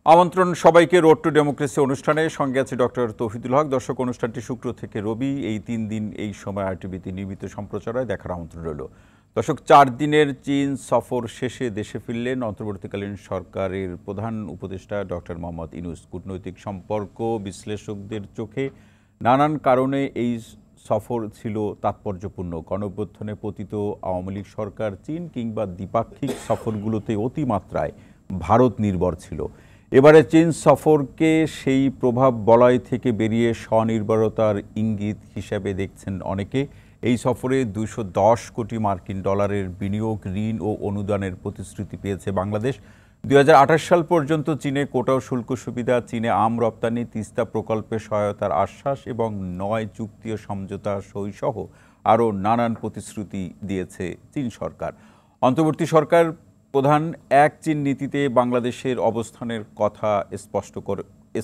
আমন্ত্রণ সবাইকে road two democracy অনুষ্ঠানে, সঙ্গে আছে ডক্টর তৌহিদুল হক। দর্শক, অনুষ্ঠানটি শুক্র থেকে রবি এই 3 দিন এই সময় আরটিভিতে নিয়মিত সম্প্রচার হয়, দেখার আমন্ত্রণ রইল। দর্শক, 4 দিনের চীন সফর শেষে দেশে ফিরলেন অন্তর্বর্তীকালীন সরকারের প্রধান উপদেষ্টা ডক্টর মোহাম্মদ ইউনূস। কূটনৈতিক সম্পর্ক বিশ্লেষকদের চোখে নানান কারণে এই সফর ছিল তাৎপর্যপূর্ণ। গণঅভ্যুত্থানে পতিত আওয়ামী লীগ সরকার চীন কিংবা দ্বিপাক্ষিক সফরগুলোতে অতিমাত্রায় ভারত নির্ভর ছিল। এবারে চীন সফরকে সেই প্রভাব বলয় থেকে বেরিয়ে স্বনির্ভরতার ইঙ্গিত হিসেবে দেখছেন অনেকে। এই সফরে 210 কোটি মার্কিন ডলারের বিনিয়োগ, ঋণ ও অনুদানের প্রতিশ্রুতি পেয়েছে বাংলাদেশ। 2028 সাল পর্যন্ত চীনে কোটা ও শুল্ক সুবিধা, চীনে আম রপ্তানি, তিস্তা প্রকল্পে সহায়তার আশ্বাস এবং 9 চুক্তি ও সমঝোতা সই সহ আরও নানান প্রতিশ্রুতি দিয়েছে চীন সরকার। অন্তর্বর্তী সরকার প্রধান এক চীন নীতিতে বাংলাদেশের অবস্থানের কথা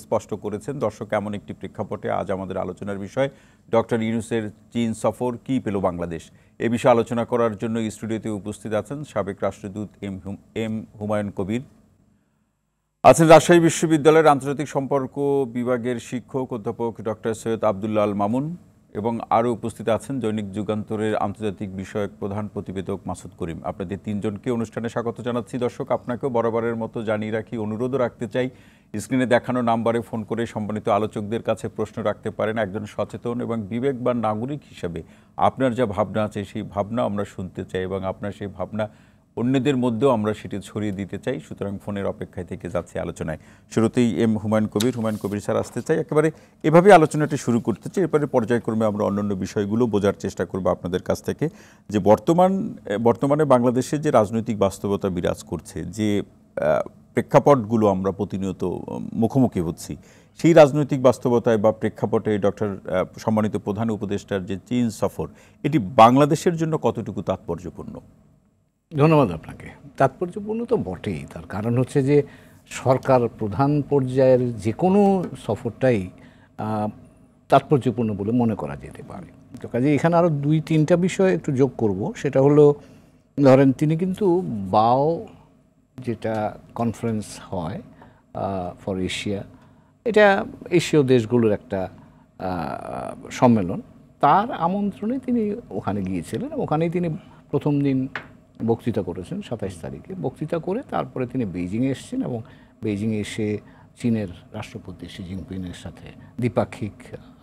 স্পষ্ট করেছেন। দর্শক, এমন একটি প্রেক্ষাপটে আজ আমাদের আলোচনার বিষয় ডক্টর ইউনূসের চীন সফর কী পেল বাংলাদেশ। এ বিষয়ে আলোচনা করার জন্য স্টুডিওতে উপস্থিত আছেন সাবেক রাষ্ট্রদূত এম হুমায়ুন কবির, আছেন রাজশাহী বিশ্ববিদ্যালয়ের আন্তর্জাতিক সম্পর্ক বিভাগের শিক্ষক অধ্যাপক ডক্টর সৈয়দ আবদুল্লাহ আল মামুন, এবং আরও উপস্থিত আছেন দৈনিক যুগান্তরের আন্তর্জাতিক বিষয়ক প্রধান প্রতিবেদক মাসুদ করিম। আপনাদের তিনজনকে অনুষ্ঠানে স্বাগত জানাচ্ছি। দর্শক, আপনাকেও বরাবরের মতো জানিয়ে রাখি, অনুরোধও রাখতে চাই, স্ক্রিনে দেখানো নাম্বারে ফোন করে সম্মানিত আলোচকদের কাছে প্রশ্ন রাখতে পারেন। একজন সচেতন এবং বিবেকবান নাগরিক হিসেবে আপনার যা ভাবনা আছে সেই ভাবনা আমরা শুনতে চাই, এবং আপনার সেই ভাবনা অন্যদের মধ্যেও আমরা সেটি ছড়িয়ে দিতে চাই। সুতরাং ফোনের অপেক্ষায় থেকে যাচ্ছে আলোচনায়। শুরুতেই এম হুমায়ুন কবির স্যার আসতে চাই। একেবারে এভাবে আলোচনাটি শুরু করতে চাই, এরপরে পর্যায়ক্রমে আমরা অন্যান্য বিষয়গুলো বোঝার চেষ্টা করব আপনাদের কাছ থেকে। যে বর্তমানে বাংলাদেশে যে রাজনৈতিক বাস্তবতা বিরাজ করছে, যে প্রেক্ষাপটগুলো আমরা প্রতিনিয়ত মুখোমুখি হচ্ছি, সেই রাজনৈতিক বাস্তবতায় বা প্রেক্ষাপটে ডক্টর সম্মানিত প্রধান উপদেষ্টার যে চীন সফর, এটি বাংলাদেশের জন্য কতটুকু তাৎপর্যপূর্ণ? ধন্যবাদ আপনাকে। তাৎপর্যপূর্ণ তো বটেই, তার কারণ হচ্ছে যে সরকার প্রধান পর্যায়ের যে কোনো সফরটাই তাৎপর্যপূর্ণ বলে মনে করা যেতে পারে। তো কাজে এখানে আরও 2-3টা বিষয় একটু যোগ করব। সেটা হলো, ধরেন তিনি কিন্তু বাও যেটা কনফারেন্স হয় ফর এশিয়া, এটা এশীয় দেশগুলোর একটা সম্মেলন, তার আমন্ত্রণে তিনি ওখানে গিয়েছিলেন। ওখানেই তিনি প্রথম দিন বক্তৃতা করেছেন 27 তারিখে। বক্তৃতা করে তারপরে তিনি বেইজিংয়ে এসেছেন, এবং বেইজিংয়ে এসে চীনের রাষ্ট্রপতি শি জিনপিংয়ের সাথে দ্বিপাক্ষিক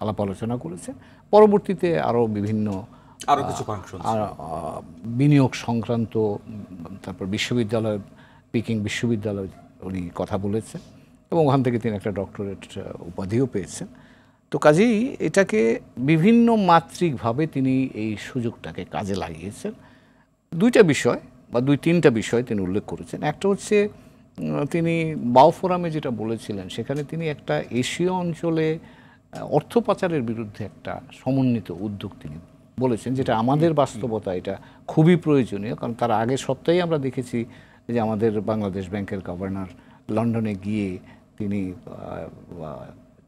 আলাপ আলোচনা করেছেন। পরবর্তীতে আরও বিভিন্ন কিছু ফাংশন, বিনিয়োগ সংক্রান্ত, তারপর বিশ্ববিদ্যালয়, পিকিং বিশ্ববিদ্যালয় উনি কথা বলেছেন, এবং ওখান থেকে তিনি একটা ডক্টরেট উপাধিও পেয়েছেন। তো কাজেই এটাকে বিভিন্ন মাত্রিকভাবে তিনি এই সুযোগটাকে কাজে লাগিয়েছেন। 2টা বিষয় বা 2-3টা বিষয় তিনি উল্লেখ করেছেন। একটা হচ্ছে, তিনি বাও ফোরামে যেটা বলেছিলেন, সেখানে তিনি একটা এশীয় অঞ্চলে অর্থ পাচারের বিরুদ্ধে একটা সমন্বিত উদ্যোগ তিনি বলেছেন, যেটা আমাদের বাস্তবতা এটা খুবই প্রয়োজনীয়। কারণ তার আগের সপ্তাহে আমরা দেখেছি যে আমাদের বাংলাদেশ ব্যাংকের গভর্নর লন্ডনে গিয়ে তিনি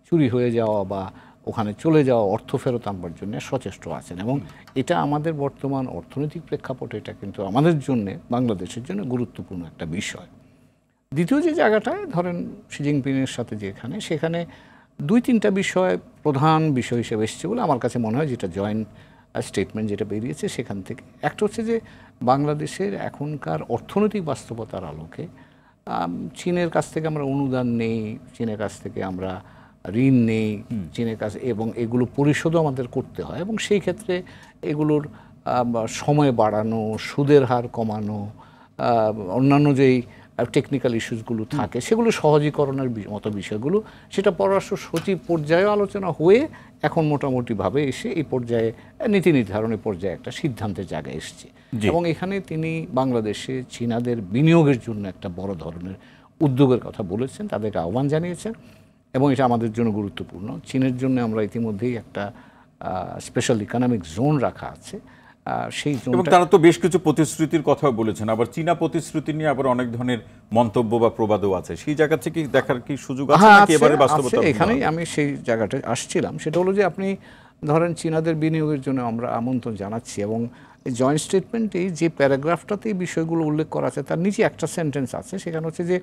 চুরি হয়ে যাওয়া বা ওখানে চলে যাওয়া অর্থ ফেরত আনবার জন্য সচেষ্ট আছেন, এবং এটা আমাদের বর্তমান অর্থনৈতিক প্রেক্ষাপটে এটা কিন্তু আমাদের জন্য, বাংলাদেশের জন্য গুরুত্বপূর্ণ একটা বিষয়। দ্বিতীয় যে জায়গাটায় ধরেন শি জিনপিংয়ের সাথে যেখানে, সেখানে 2-3টা বিষয় প্রধান বিষয় হিসেবে এসেছে বলে আমার কাছে মনে হয়, যেটা জয়েন্ট স্টেটমেন্ট যেটা বেরিয়েছে সেখান থেকে। একটা হচ্ছে যে বাংলাদেশের এখনকার অর্থনৈতিক বাস্তবতার আলোকে চীনের কাছ থেকে আমরা অনুদান নেই, চীনের কাছ থেকে আমরা ঋণ নেই, চীনের কাছে, এবং এগুলো পরিশোধও আমাদের করতে হয়, এবং সেই ক্ষেত্রে এগুলোর সময় বাড়ানো, সুদের হার কমানো, অন্যান্য যেই টেকনিক্যাল ইস্যুসগুলো থাকে সেগুলো সহজীকরণের মতো বিষয়গুলো, সেটা পররাষ্ট্র সচিব পর্যায়েও আলোচনা হয়ে এখন মোটামুটিভাবে এসে এই পর্যায়ে নীতি নির্ধারণের পর্যায়ে একটা সিদ্ধান্তের জায়গায় এসছে। এবং এখানে তিনি বাংলাদেশে চীনাদের বিনিয়োগের জন্য একটা বড় ধরনের উদ্যোগের কথা বলেছেন, তাদেরকে আহ্বান জানিয়েছেন, এবং এটা আমাদের জন্য গুরুত্বপূর্ণ। চীনের জন্য আমরা ইতিমধ্যেই একটা স্পেশাল ইকোনমিক জোন রাখা আছে, সেই জন্য তারা তো বেশ কিছু প্রতিশ্রুতির কথা বলেছেন, আবার চীনা প্রতিশ্রুতি নিয়ে আবার অনেক ধরনের মন্তব্য বা প্রবাদও আছে। সেই জায়গা থেকে দেখার কি সুযোগ আছে নাকি এবারে বাস্তবতা? এখানেই আমি সেই জায়গাটা আসছিলাম। সেটা হলো যে আপনি ধরেন চীনাদের বিনিয়োগের জন্য আমরা আমন্ত্রণ জানাচ্ছি, এবং জয়েন্ট স্টেটমেন্টে যে প্যারাগ্রাফটাতে এই বিষয়গুলো উল্লেখ করা আছে তার নিচে একটা সেন্টেন্স আছে, সেখানে হচ্ছে যে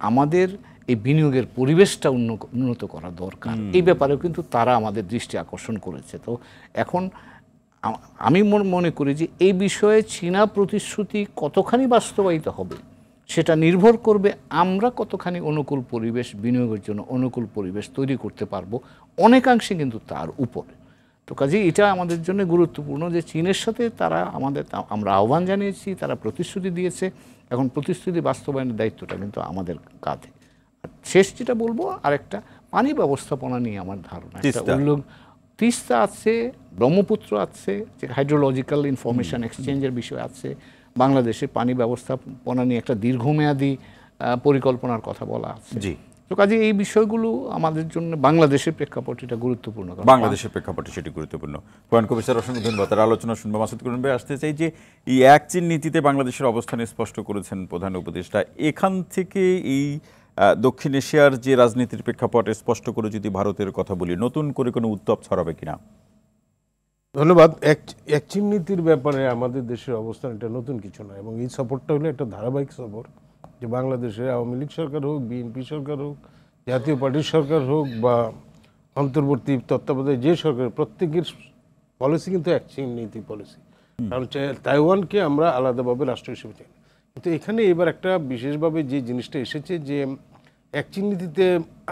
আমাদের এই বিনিয়োগের পরিবেশটা উন্নত করা দরকার, এই ব্যাপারেও কিন্তু তারা আমাদের দৃষ্টি আকর্ষণ করেছে। তো এখন আমি মনে করি যে এই বিষয়ে চীনা প্রতিশ্রুতি কতখানি বাস্তবায়িত হবে সেটা নির্ভর করবে আমরা কতখানি অনুকূল পরিবেশ, বিনিয়োগের জন্য অনুকূল পরিবেশ তৈরি করতে পারবো, অনেকাংশে কিন্তু তার উপরে। তো কাজেই এটা আমাদের জন্য গুরুত্বপূর্ণ যে চীনের সাথে আমরা আহ্বান জানিয়েছি, তারা প্রতিশ্রুতি দিয়েছে, এখন প্রতিশ্রুতি বাস্তবায়নের দায়িত্বটা কিন্তু আমাদের কাঁধে। আর শেষ যেটা বলবো, আরেকটা পানি ব্যবস্থাপনা নিয়ে আমার ধারণা তিস্তা আছে, ব্রহ্মপুত্র আছে, যে হাইড্রোলজিক্যাল ইনফরমেশন এক্সচেঞ্জের বিষয় আছে, বাংলাদেশের পানি ব্যবস্থাপনা নিয়ে একটা দীর্ঘমেয়াদী পরিকল্পনার কথা বলা আছে। তো কাজে এই বিষয়গুলো আমাদের জন্য বাংলাদেশের প্রেক্ষাপটে এটা গুরুত্বপূর্ণ, বাংলাদেশের প্রেক্ষাপটে সেটি গুরুত্বপূর্ণ। হুমায়ুন কবির স্যার, অসংখ্য ধন্যবাদ। তার আলোচনা শুনবো। মাসুদ করিম ভাই, আসতে চাই যে এই এক চীন নীতিতে বাংলাদেশের অবস্থান স্পষ্ট করেছেন প্রধান উপদেষ্টা, এখান থেকে এই দক্ষিণ এশিয়ার যে রাজনীতির প্রেক্ষাপট স্পষ্ট করে যদি ভারতের কথা বলি, নতুন করে কোনো উত্তাপ ছড়াবে কিনা? ধন্যবাদ। এক চীন নীতির ব্যাপারে আমাদের দেশের অবস্থান এটা নতুন কিছু নয়, এবং এই সফরটা হলো একটা ধারাবাহিক সফর, যে বাংলাদেশের আওয়ামী লীগ সরকার হোক, বিএনপি সরকার হোক, জাতীয় পার্টির সরকার হোক, বা অন্তর্বর্তী তত্ত্বাবধায়ক যে সরকার, প্রত্যেকের পলিসি কিন্তু এক চীন নীতি পলিসি। কারণ তাইওয়ানকে আমরা আলাদাভাবে রাষ্ট্র হিসেবে চাই, কিন্তু এখানে এবার একটা বিশেষভাবে যে জিনিসটা এসেছে যে এক চীন নীতিতে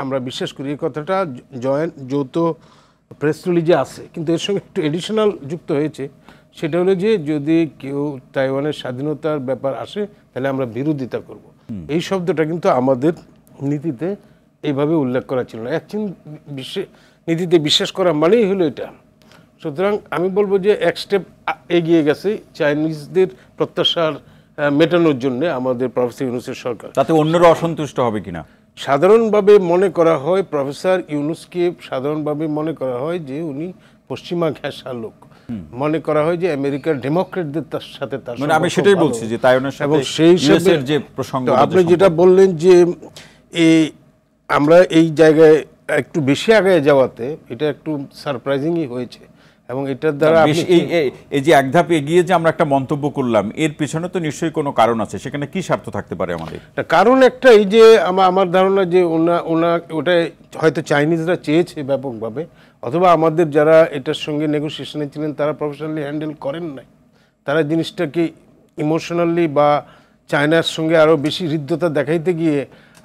আমরা বিশ্বাস করি, এই কথাটা যৌথ প্রেস রিলিজে আছে, কিন্তু এর সঙ্গে একটু এডিশনাল যুক্ত হয়েছে। সেটা হলো যে যদি কেউ তাইওয়ানের স্বাধীনতার ব্যাপার আসে তাহলে আমরা বিরোধিতা করব। এই শব্দটা কিন্তু আমাদের নীতিতে এইভাবে উল্লেখ করা ছিল না। এক চীন নীতিতে বিশ্বাস করা মানেই হলো এটা। সুতরাং আমি বলবো যে এক স্টেপ এগিয়ে গেছে চাইনিজদের প্রত্যাশার মেটানোর জন্য আমাদের প্রফেসর ইউনূসের সরকার। তাতে অন্যরা অসন্তুষ্ট হবে কিনা? সাধারণভাবে মনে করা হয়, প্রফেসর ইউনূসকে সাধারণভাবে মনে করা হয় যে উনি পশ্চিমা ঘেঁষা লোক, মনে করা হয় যে আমেরিকার ডেমোক্রেটদের সাথে তার মানে আমি সেটাই বলছি যে তাইওয়ানের সাথে ইউএসের যে প্রসঙ্গ, আপনি যেটা বললেন যে আমরা এই জায়গায় একটু বেশি আগায় যাওয়াতে এটা একটু সারপ্রাইজিংই হয়েছে, এবং এটার দ্বারা এই যে এক ধাপ এগিয়ে যে আমরা একটা মন্তব্য করলাম, এর পেছনে তো নিশ্চয়ই কোনো কারণ আছে। সেখানে কি স্বার্থ থাকতে পারে আমাদের? কারণ একটা এই যে আমার ধারণা যে ওটা হয়তো চাইনিজরা চেয়েছে ব্যাপকভাবে, অথবা আমাদের যারা এটার সঙ্গে নেগোসিয়েশনে ছিলেন তারা প্রফেশনালি হ্যান্ডেল করেন নাই, তারা জিনিসটাকে ইমোশনালি বা চায়নার সঙ্গে আরও বেশি হৃদ্যতা দেখাইতে গিয়ে,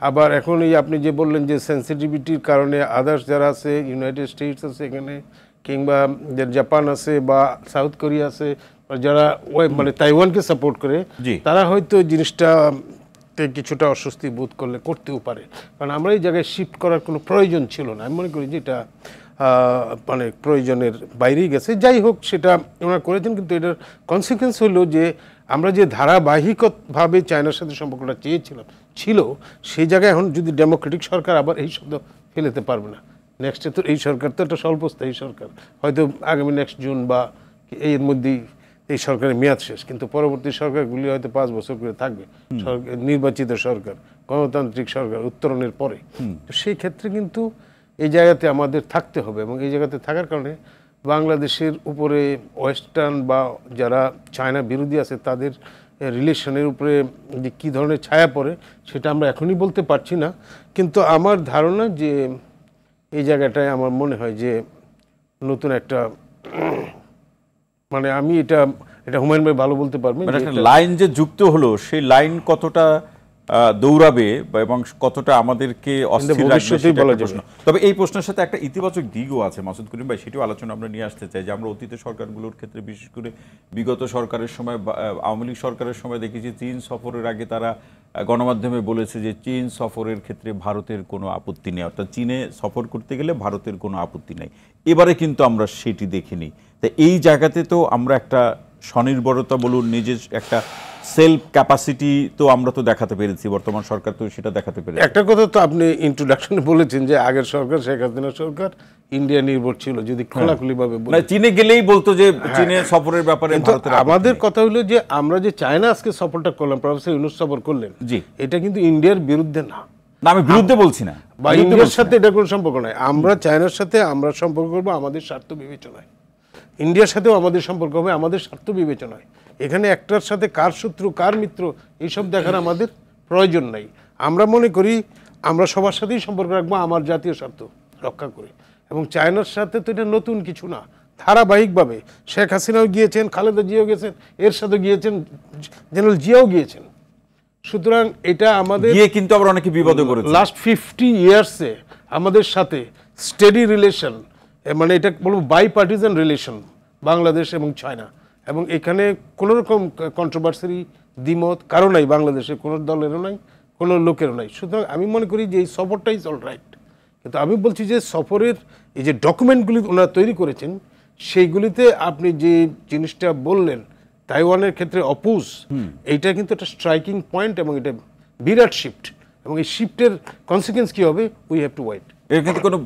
আবার এখন এই আপনি যে বললেন যে সেন্সিটিভিটির কারণে আদার্স যারা আছে, ইউনাইটেড স্টেটস আছে এখানে, কিংবা জাপান আছে বা সাউথ কোরিয়া আছে, যারা মানে তাইওয়ানকে সাপোর্ট করে, তারা হয়তো জিনিসটাতে কিছুটা অস্বস্তি বোধ করতেও পারে। কারণ আমরা এই জায়গায় শিফট করার কোনো প্রয়োজন ছিল না, আমি মনে করি যে এটা মানে প্রয়োজনের বাইরেই গেছে। যাই হোক, সেটা ওনারা করেছেন, কিন্তু এটার কনসিকুয়েন্স হলো যে আমরা যে ধারাবাহিকভাবে চায়নার সাথে সম্পর্কটা ছিল সেই জায়গায় এখন যদি ডেমোক্রেটিক সরকার আবার এই শব্দ ফেলেতে পারবে না। নেক্সটে তো এই সরকার তো একটা স্বল্পস্থায়ী সরকার, হয়তো আগামী নেক্সট জুন বা এর মধ্যেই এই সরকারের মেয়াদ শেষ, কিন্তু পরবর্তী সরকারগুলি হয়তো 5 বছর করে থাকবে, নির্বাচিত সরকার, গণতান্ত্রিক সরকার উত্তরণের পরে। তো সেই ক্ষেত্রে কিন্তু এই জায়গাতে আমাদের থাকতে হবে, এবং এই জায়গাতে থাকার কারণে বাংলাদেশের উপরে ওয়েস্টার্ন বা যারা চায়না বিরোধী আছে তাদের রিলেশনের উপরে যে কী ধরনের ছায়া পড়ে সেটা আমরা এখনই বলতে পারছি না, কিন্তু আমার ধারণা যে এই জায়গাটায় আমার মনে হয় যে নতুন একটা মানে আমি এটা হুমায়ুন ভাই ভালো বলতে পারবেন, লাইন যে যুক্ত হলো সেই লাইন কতটা দৌড়াবে এবং কতটা আমাদেরকে অস্থির রাখবে। তবে এই প্রশ্নের সাথে একটা ইতিবাচক দিকও আছে মাসুদ করিম ভাই, সেটিও আলোচনা আমরা নিয়ে আসতে চাই। যে আমরা অতীতের সরকারগুলোর ক্ষেত্রে, বিশেষ করে বিগত সরকারের সময়, আওয়ামী লীগ সরকারের সময় দেখেছি চীন সফরের আগে তারা গণমাধ্যমে বলেছে যে চীন সফরের ক্ষেত্রে ভারতের কোনো আপত্তি নেই, অর্থাৎ চীনে সফর করতে গেলে ভারতের কোনো আপত্তি নেই। এবারে কিন্তু আমরা সেটি দেখিনি। তা এই জায়গাতে তো আমরা একটা স্বনির্ভরতা বলুন, নিজের একটা সেলফ ক্যাপাসিটি তো আমরা তো দেখাতে পেরেছি, বর্তমান সরকার তো সেটা দেখাতে পেরেছে। একটা কথা তো আপনি ইন্ট্রোডাকশনে বলেছেন যে আগের সরকার, শেখ হাসিনার সরকার ইন্ডিয়া নির্ভর ছিল, যদি খোলাখুলি ভাবে চীনে গেলেই বলতো যে চীনে সফরের ব্যাপারে আমাদের কথা হলো যে আমরা যে চায়না আজকে সফরটা করলাম, প্রফেসর ইউনূস সফর করলেন, এটা কিন্তু ইন্ডিয়ার বিরুদ্ধে না, আমি বিরুদ্ধে বলছি না, বা ইন্ডিয়ার সাথে এটা কোনো সম্পর্ক নাই। আমরা চায়নার সাথে আমরা সম্পর্ক করবো আমাদের স্বার্থ বিবেচনায়, ইন্ডিয়ার সাথেও আমাদের সম্পর্ক হবে আমাদের স্বার্থ বিবেচনায়। এখানে একটার সাথে কার শত্রু কার মিত্র এইসব দেখার আমাদের প্রয়োজন নাই। আমরা মনে করি আমরা সবার সাথেই সম্পর্ক রাখবো আমার জাতীয় স্বার্থ রক্ষা করে, এবং চায়নার সাথে তো এটা নতুন কিছু না, ধারাবাহিকভাবে শেখ হাসিনাও গিয়েছেন, খালেদা জিয়াও গেছেন, এর সাথে গিয়েছেন জেনারেল জিয়াও গিয়েছেন। সুতরাং এটা আমাদের গিয়ে কিন্তু আবার অনেকে বিপদে করেছে। লাস্ট 50 ইয়ার্সে আমাদের সাথে স্টেডি রিলেশন, মানে এটা বলবো বাই পার্টিজান রিলেশন বাংলাদেশ এবং চায়না, এবং এখানে কোনো রকম কন্ট্রোভার্সি দ্বিমত কারো নাই, বাংলাদেশে কোনো দলেরও নাই, কোনো লোকেরও নাই। সুতরাং আমি মনে করি যে এই সফরটাই অল রাইট। কিন্তু আমি বলছি যে সফরের এই যে ডকুমেন্টগুলি ওনারা তৈরি করেছেন, সেইগুলিতে আপনি যে জিনিসটা বললেন তাইওয়ানের ক্ষেত্রে অপোজ, এইটা কিন্তু একটা স্ট্রাইকিং পয়েন্ট এবং এটা বিরাট শিফট, এবং এই শিফটের কনসিকুয়েন্স কি হবে উই হ্যাভ টু ওয়েট। এর কিন্তু কোনো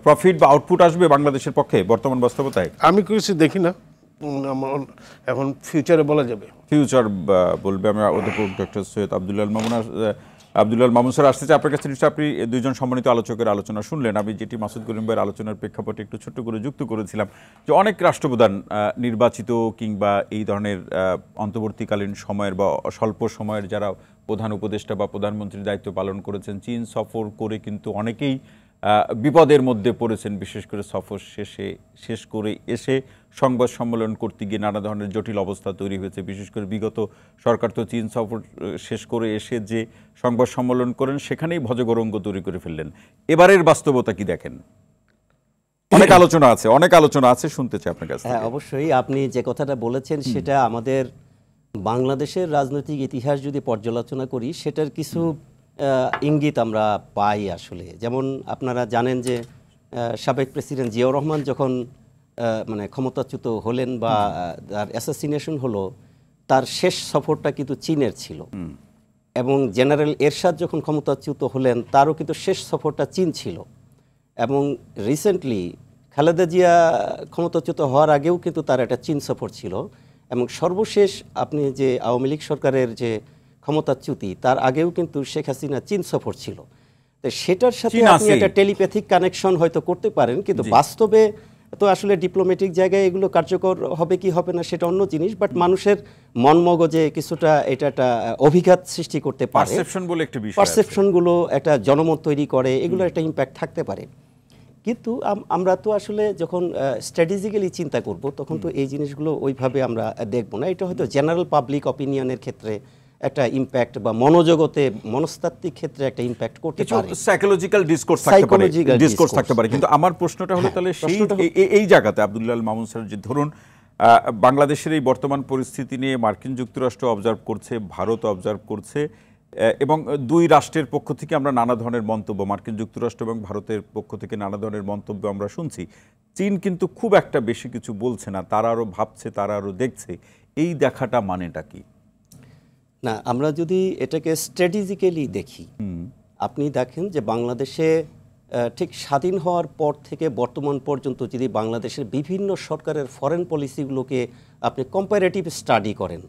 প্রফিট বা আউটপুট আসবে বাংলাদেশের পক্ষে বর্তমান বাস্তবতায়? আমি কিছু দেখি না, আমার এখন ফিউচারে বলা যাবে। ফিউচার বলবে। আমি অধ্যাপক ডক্টর সৈয়দ আব্দুল্লাহ মামুন স্যার আসতে চাই আপনার কাছে। নিশ্চয়ই আপনি দুইজন সম্মানিত আলোচকের আলোচনা শুনলেন। আমি যেটি মাসুদ করিম ভাইয়ের আলোচনার প্রেক্ষাপটে একটু ছোট্ট করে যুক্ত করেছিলাম যে অনেক রাষ্ট্রপ্রধান নির্বাচিত কিংবা এই ধরনের অন্তর্বর্তীকালীন সময়ের বা স্বল্প সময়ের যারা প্রধান উপদেষ্টা বা প্রধানমন্ত্রীর দায়িত্ব পালন করেছেন, চীন সফর করে কিন্তু অনেকেই বিপদের মধ্যে পড়েছেন। বিশেষ করে সফর শেষ করে এসে সংবাদ সম্মেলন করতে গিয়ে নানা ধরনের জটিল অবস্থা তৈরি হয়েছে। বিশেষ করে বিগত সরকার তো চীন সফর শেষ করে এসে যে সংবাদ সম্মেলন করেন সেখানেই ভজগরঙ্গ তৈরি করে ফেললেন। এবারের বাস্তবতা কি দেখেন? অনেক আলোচনা আছে, শুনতে চাই আপনার কাছে। হ্যাঁ, অবশ্যই আপনি যে কথাটা বলেছেন সেটা আমাদের বাংলাদেশের রাজনৈতিক ইতিহাস যদি পর্যালোচনা করি সেটার কিছু ইঙ্গিত আমরা পাই আসলে। যেমন আপনারা জানেন যে সাবেক প্রেসিডেন্ট জিয়াউর রহমান যখন মানে ক্ষমতাচ্যুত হলেন বা তার অ্যাসাসিনেশন হলো, তার শেষ সফরটা কিন্তু চীনের ছিল, এবং জেনারেল এরশাদ যখন ক্ষমতাচ্যুত হলেন তারও কিন্তু শেষ সফরটা চীন ছিল, এবং রিসেন্টলি খালেদা জিয়া ক্ষমতাচ্যুত হওয়ার আগেও কিন্তু তার একটা চীন সফর ছিল, এবং সর্বশেষ আপনি যে আওয়ামী লীগ সরকারের যে ক্ষমতাচ্যুতি তার আগেও কিন্তু শেখ হাসিনা চীন সফর ছিল। তো সেটার সাথে আপনি একটা টেলিপ্যাথিক কানেকশন হয়তো করতে পারেন, কিন্তু বাস্তবে তো আসলে ডিপ্লোম্যাটিক জায়গায় এগুলো কার্যকর হবে কি হবে না সেটা অন্য জিনিস, বাট মানুষের মন মগজে কিছুটা এটা একটা অভিঘাত সৃষ্টি করতে পারে। পারসেপশন বলে একটা বিষয়, পারসেপশনগুলো একটা জনমত তৈরি করে, এগুলোর একটা ইম্প্যাক্ট থাকতে পারে। কিন্তু আমরা তো আসলে যখন স্ট্র্যাটেজিক্যালি চিন্তা করব তখন তো এই জিনিসগুলো ওইভাবে আমরা দেখব না। এটা হয়তো জেনারেল পাবলিক অপিনিয়নের ক্ষেত্রে একটা ইম্প্যাক্ট বা মনোজগতে মনস্তাত্ত্বিক ক্ষেত্রে একটা ইম্প্যাক্ট করতে পারে, সাইকোলজিক্যাল ডিসকোর্স থাকতে পারে। কিন্তু আমার প্রশ্নটা হলো তাহলে এই জায়গাতে আব্দুল্লাহ মামুন স্যার, যে ধরুন বাংলাদেশের এই বর্তমান পরিস্থিতি নিয়ে মার্কিন যুক্তরাষ্ট্র অবজার্ভ করছে, ভারত অবজার্ভ করছে, এবং দুই রাষ্ট্রের পক্ষ থেকে আমরা নানা ধরনের মন্তব্য, মার্কিন যুক্তরাষ্ট্র এবং ভারতের পক্ষ থেকে নানা ধরনের মন্তব্য আমরা শুনছি। চীন কিন্তু খুব একটা বেশি কিছু বলছে না, তারা আরও ভাবছে, তারা আরও দেখছে। এই দেখাটা মানেটা কি? না, আমরা যদি এটাকে স্ট্র্যাটেজিক্যালি দেখি, আপনি দেখেন যে বাংলাদেশে ঠিক স্বাধীন হওয়ার পর থেকে বর্তমান পর্যন্ত যদি বাংলাদেশের বিভিন্ন সরকারের ফরেন পলিসিগুলোকে আপনি কম্পারেটিভ স্টাডি করেন,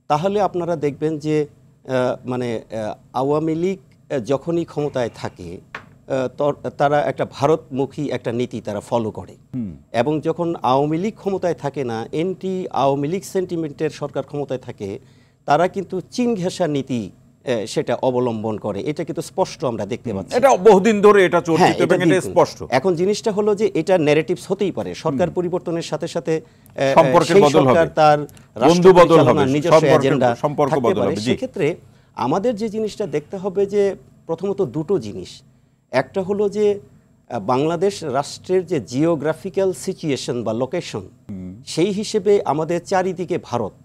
তাহলে আপনারা দেখবেন যে মানে আওয়ামী লীগ যখনই ক্ষমতায় থাকে তারা একটা ভারতমুখী একটা নীতি তারা ফলো করে, এবং যখন আওয়ামী লীগ ক্ষমতায় থাকে না, এন্টি আওয়ামী লীগ সেন্টিমেন্টের সরকার ক্ষমতায় থাকে, তারা কিন্তু চীন ঘেঁষা নীতি সেটা অবলম্বন করে। এটা কিন্তু স্পষ্ট আমরা দেখতে পাচ্ছি, এটা বহুদিন ধরে এটা চলছে এবং এটা স্পষ্ট। এখন জিনিসটা হলো যে এটা ন্যারেটিভস হতেই পারে, সরকার পরিবর্তনের সাথে সাথে সম্পর্কের বদল হবে, তার বন্ধু বদল হবে, নিজস্ব এজেন্ডা সম্পর্ক বদল হবে। সেক্ষেত্রে আমাদের যে জিনিসটা দেখতে হবে যে প্রথমত দুটো জিনিস, একটা হলো যে বাংলাদেশ রাষ্ট্রের যে জিওগ্রাফিক্যাল সিচুয়েশন বা লোকেশন, সেই হিসেবে আমাদের চারিদিকে ভারত,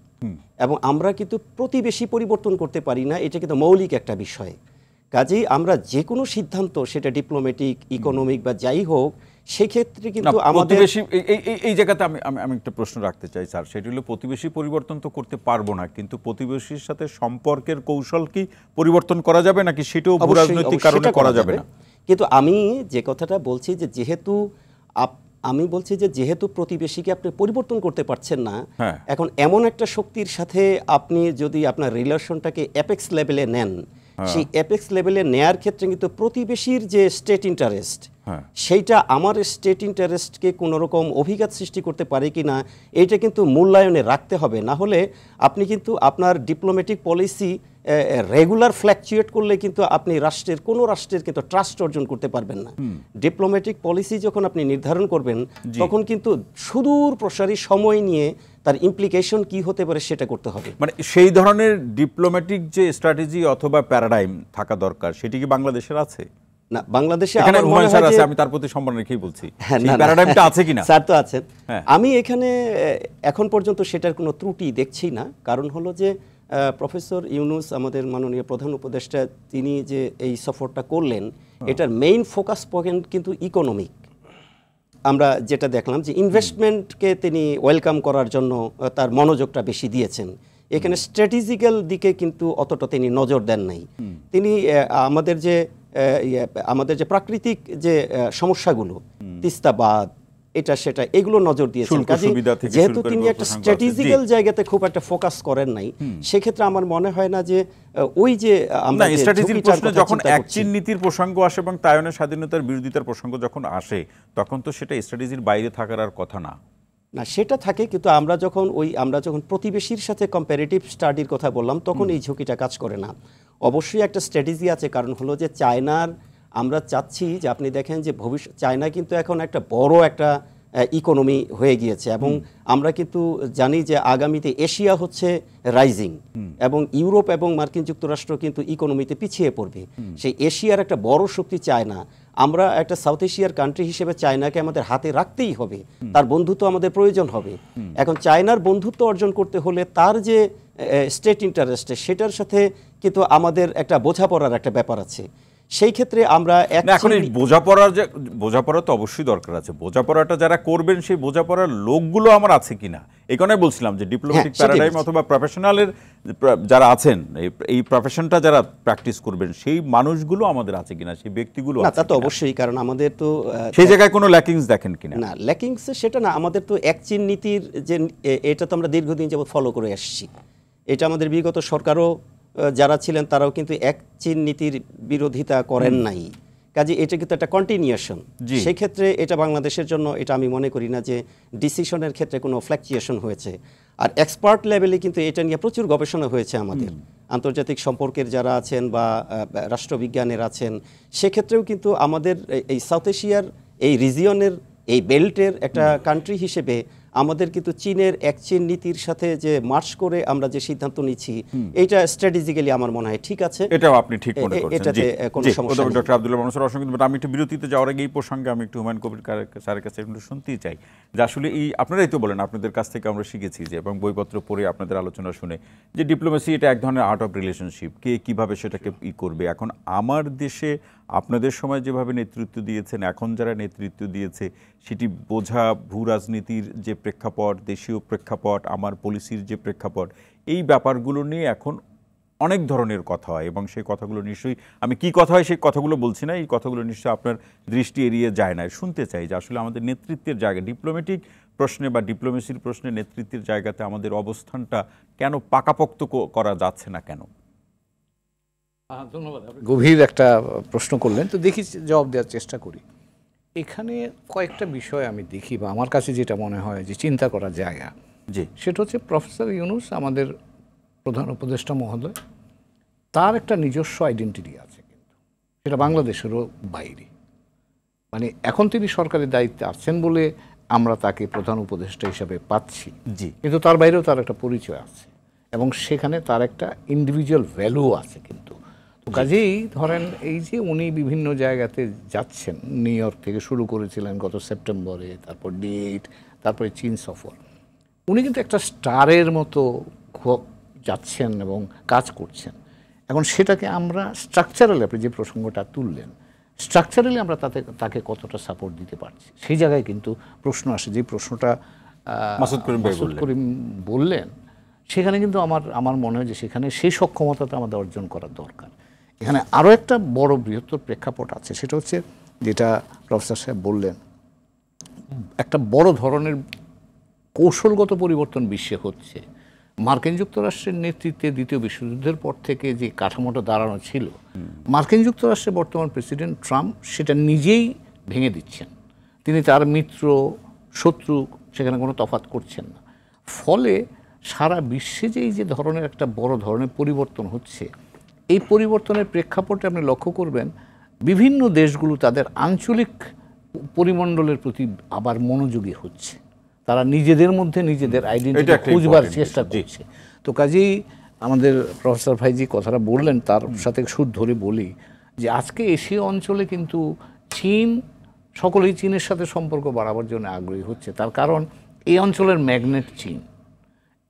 এবং আমরা কিন্তু প্রতিবেশী পরিবর্তন করতে পারি না, এটা কিন্তু মৌলিক একটা বিষয়। কাজেই আমরা যে কোনো সিদ্ধান্ত সেটা ডিপ্লোম্যাটিক, ইকোনমিক বা যাই হোক, সেক্ষেত্রে কিন্তু আমাদের এই জায়গাতে আমি একটা প্রশ্ন রাখতে চাই স্যার, সেটি হলো প্রতিবেশী পরিবর্তন তো করতে পারবো না, কিন্তু প্রতিবেশীর সাথে সম্পর্কের কৌশল কি পরিবর্তন করা যাবে নাকি সেটাও রাজনৈতিক কারণে করা যাবে না? কিন্তু আমি যে কথাটা বলছি যে যেহেতু প্রতিবেশীকে আপনি পরিবর্তন করতে পারছেন না, এখন এমন একটা শক্তির সাথে আপনি যদি আপনার রিলেশনটাকে অ্যাপেক্স লেভেলে নেন, সেই অ্যাপেক্স লেভেলে নেয়ার ক্ষেত্রে কিন্তু প্রতিবেশীর যে স্টেট ইন্টারেস্ট, সেইটা আমার স্টেট ইন্টারেস্টকে কোনো রকম অভিঘাত সৃষ্টি করতে পারে কি না, এইটা কিন্তু মূল্যায়নে রাখতে হবে। না হলে আপনি কিন্তু আপনার ডিপ্লোম্যাটিক পলিসি রেগুলার ফ্ল্যাকচুয়েট করলে কিন্তু আপনি কোনো রাষ্ট্রের কিন্তু ট্রাস্ট অর্জন করতে পারবেন না। ডিপ্লোম্যাটিক পলিসি যখন আপনি নির্ধারণ করবেন তখন কিন্তু সুদূর প্রসারী সময় নিয়ে তার ইমপ্লিকেশন কি হতে পারে সেটা করতে হবে। মানে সেই ধরনের ডিপ্লোম্যাটিক যে স্ট্র্যাটেজি অথবা প্যারাডাইম থাকা দরকার সেটি কি বাংলাদেশের আছে? না, বাংলাদেশে এখানে আমার মনে হুমায়ুন হয় স্যার আছে, যে আমি তার প্রতি সম্মান রেখেই বলছি, হ্যাঁ, সেই না, না, প্যারাডাইমটা আছে কিনা? স্যার তো আছেন। হ্যাঁ। আমি এখানে এখন পর্যন্ত সেটার কোনো ত্রুটি দেখছি না। কারণ হলো যে প্রফেসর ইউনূস আমাদের মাননীয় প্রধান উপদেষ্টা তিনি যে এই সফরটা করলেন এটার মেইন ফোকাস পয়েন্ট কিন্তু ইকোনমিক। আমরা যেটা দেখলাম যে ইনভেস্টমেন্টকে তিনি ওয়েলকাম করার জন্য তার মনোযোগটা বেশি দিয়েছেন। এখানে স্ট্র্যাটেজিক্যাল দিকে কিন্তু অতটা তিনি নজর দেন নাই। তিনি আমাদের যে প্রাকৃতিক যে সমস্যাগুলো, তিস্তাবাদ, এটা সেটা এগুলো নজর দিয়েছেন। যেহেতু তিনি একটা স্ট্র্যাটেজিক্যাল জায়গাতে খুব একটা ফোকাস করেন নাই, সেক্ষেত্রে আমার মনে হয় না যে ওই যে আমরা স্ট্র্যাটেজির প্রশ্নে যখন একচিন নীতির প্রসঙ্গ আসে এবং তাইওয়ানের স্বাধীনতার বিরোধিতার প্রসঙ্গ যখন আসে তখন তো সেটা স্ট্র্যাটেজির বাইরে থাকার আর কথা না। না, সেটা থাকে, কিন্তু আমরা যখন প্রতিবেশীর সাথে কম্পারেটিভ স্টাডির কথা বললাম তখন এই ঝুঁকিটা কাজ করে না। অবশ্যই একটা স্ট্র্যাটেজি আছে, কারণ হলো যে চায়নার আমরা চাচ্ছি যে আপনি দেখেন যে চায়না কিন্তু এখন একটা বড় একটা ইকোনমি হয়ে গিয়েছে এবং আমরা কিন্তু জানি যে আগামীতে এশিয়া হচ্ছে রাইজিং এবং ইউরোপ এবং মার্কিন যুক্তরাষ্ট্র কিন্তু ইকোনমিতে পিছিয়ে পড়বে। সেই এশিয়ার একটা বড় শক্তি চায়না। আমরা একটা সাউথ এশিয়ার কান্ট্রি হিসেবে চায়নাকে আমাদের হাতে রাখতেই হবে, তার বন্ধুত্ব আমাদের প্রয়োজন হবে। এখন চায়নার বন্ধুত্ব অর্জন করতে হলে তার যে স্টেট ইন্টারেস্ট সেটার সাথে কিন্তু আমাদের একটা বোঝাপড়ার একটা ব্যাপার আছে। সেই ক্ষেত্রে আমরা এখন এই বোঝাপড়া তো অবশ্যই দরকার আছে। বোঝাপড়াটা যারা করবেন সেই বোঝাপড়ার লোকগুলো আমার আছে কিনা, এই কারণে বলছিলাম যে ডিপ্লোম্যাটিক প্যারাডাইম অথবা প্রফেশনালের যারা আছেন, এই প্রফেশনটা যারা প্র্যাকটিস করবেন সেই মানুষগুলো আমাদের আছে কিনা, সেই ব্যক্তিগুলো না, তা তো অবশ্যই। কারণ আমাদের তো সেই জায়গায় কোনো ল্যাকিংস দেখেন কিনা? না, ল্যাকিংস সেটা না, আমাদের তো একচিন নীতির যে এটা তো আমরা দীর্ঘদিন যাবত ফলো করে আসছি। এটা আমাদের বিগত সরকারও যারা ছিলেন তারাও কিন্তু একচিন নীতির বিরোধিতা করেন নাই। কাজে এটা কিন্তু একটা কন্টিনিউশন। সেই ক্ষেত্রে এটা বাংলাদেশের জন্য এটা আমি মনে করি না যে ডিসিশনের ক্ষেত্রে কোনো ফ্ল্যাকচুয়েশন হয়েছে। আর এক্সপার্ট লেভেলে কিন্তু এটা নিয়ে প্রচুর গবেষণা হয়েছে আমাদের আন্তর্জাতিক সম্পর্কের যারা আছেন বা রাষ্ট্রবিজ্ঞানের আছেন, সেক্ষেত্রেও কিন্তু আমাদের এই সাউথ এশিয়ার এই রিজিয়নের এই বেল্টের একটা কান্ট্রি হিসেবে আমাদের কিন্তু চীনের একচিন নীতির সাথে যে মার্চ করে আমরা যে সিদ্ধান্ত নিচ্ছি এইটা স্ট্র্যাটেজিক্যালি আমার মনে হয় ঠিক আছে। এটাও আপনি ঠিক মনে করছেন। এটাতে কোনো সমস্যা নেই। ডক্টর আব্দুল্লাহ মামুন স্যার অসংখ্য ধন্যবাদ। আমি একটু বিরতিতে যাওয়ার আগে এই প্রসঙ্গে আমি একটু হুমায়ুন কবির স্যারের কাছে একটু শুনতেই চাই যে আসলে এই আপনারাই তো বলেন, আপনাদের কাছ থেকে আমরা শিখেছি যে এবং বইপত্র পড়ে আপনাদের আলোচনা শুনে যে ডিপ্লোমেসি এটা এক ধরনের আর্ট অফ রিলেশনশিপ, কে কীভাবে সেটাকে করবে। এখন আমার দেশে আপনাদের সময় যেভাবে নেতৃত্ব দিয়েছেন, এখন যারা নেতৃত্ব দিয়েছে সেটি বোঝা ভূ রাজনীতির যে প্রেক্ষাপট, দেশীয় প্রেক্ষাপট, আমার পলিসির যে প্রেক্ষাপট, এই ব্যাপারগুলো নিয়ে এখন অনেক ধরনের কথা হয় এবং সেই কথাগুলো নিশ্চয়ই, আমি কি কথা হয় সেই কথাগুলো বলছি না, এই কথাগুলো নিশ্চয়ই আপনার দৃষ্টি এড়িয়ে যায় না। শুনতে চাই যে আসলে আমাদের নেতৃত্বের জায়গা, ডিপ্লোম্যাটিক প্রশ্নে বা ডিপ্লোমেসির প্রশ্নে নেতৃত্বের জায়গাতে আমাদের অবস্থানটা কেন পাকাপোক্ত করা যাচ্ছে না কেন? ধন্যবাদ। গভীর একটা প্রশ্ন করলেন, তো দেখি জবাব দেওয়ার চেষ্টা করি। এখানে কয়েকটা বিষয় আমি দেখি বা আমার কাছে যেটা মনে হয় যে চিন্তা করার জায়গা, সেটা হচ্ছে প্রফেসর ইউনূস আমাদের প্রধান উপদেষ্টা মহোদয়, তার একটা নিজস্ব আইডেন্টিটি আছে, কিন্তু সেটা বাংলাদেশেরও বাইরে। মানে এখন তিনি সরকারের দায়িত্বে আছেন বলে আমরা তাকে প্রধান উপদেষ্টা হিসাবে পাচ্ছি, কিন্তু তার বাইরেও তার একটা পরিচয় আছে এবং সেখানে তার একটা ইন্ডিভিজুয়াল ভ্যালু আছে। কিন্তু তো কাজেই ধরেন এই যে উনি বিভিন্ন জায়গাতে যাচ্ছেন, নিউ ইয়র্ক থেকে শুরু করেছিলেন গত সেপ্টেম্বরে, তারপর ডেট, তারপরে চীন সফর, উনি কিন্তু একটা স্টারের মতো যাচ্ছেন এবং কাজ করছেন। এখন সেটাকে আমরা স্ট্রাকচারালি, আপনি যে প্রসঙ্গটা তুললেন, স্ট্রাকচারালি আমরা তাকে কতটা সাপোর্ট দিতে পারছি সেই জায়গায় কিন্তু প্রশ্ন আসে। যে প্রশ্নটা মাসুদ করিম বললেন, সেখানে কিন্তু আমার মনে হয় যে সেখানে সেই সক্ষমতাটা আমাদের অর্জন করার দরকার। এখানে আরও একটা বড় বৃহত্তর প্রেক্ষাপট আছে, সেটা হচ্ছে যেটা প্রফেসর সাহেব বললেন, একটা বড় ধরনের কৌশলগত পরিবর্তন বিশ্বে হচ্ছে। মার্কিন যুক্তরাষ্ট্রের নেতৃত্বে দ্বিতীয় বিশ্বযুদ্ধের পর থেকে যে কাঠামোটা দাঁড়ানো ছিল, মার্কিন যুক্তরাষ্ট্রের বর্তমান প্রেসিডেন্ট ট্রাম্প সেটা নিজেই ভেঙে দিচ্ছেন। তিনি তার মিত্র শত্রু সেখানে কোনো তফাৎ করছেন না। ফলে সারা বিশ্বে যে এই যে ধরনের একটা বড় ধরনের পরিবর্তন হচ্ছে, এই পরিবর্তনের প্রেক্ষাপটে আপনি লক্ষ্য করবেন বিভিন্ন দেশগুলো তাদের আঞ্চলিক পরিমণ্ডলের প্রতি আবার মনোযোগী হচ্ছে। তারা নিজেদের মধ্যে নিজেদের আইডেন্টিটি খুঁজবার চেষ্টা করছে। তো কাজেই আমাদের প্রফেসর ভাইজি কথাটা বললেন, তার সাথে সুর ধরে বলি যে আজকে এশীয় অঞ্চলে কিন্তু চীন, সকলেই চীনের সাথে সম্পর্ক বাড়াবার জন্য আগ্রহী হচ্ছে। তার কারণ এই অঞ্চলের ম্যাগনেট চীন।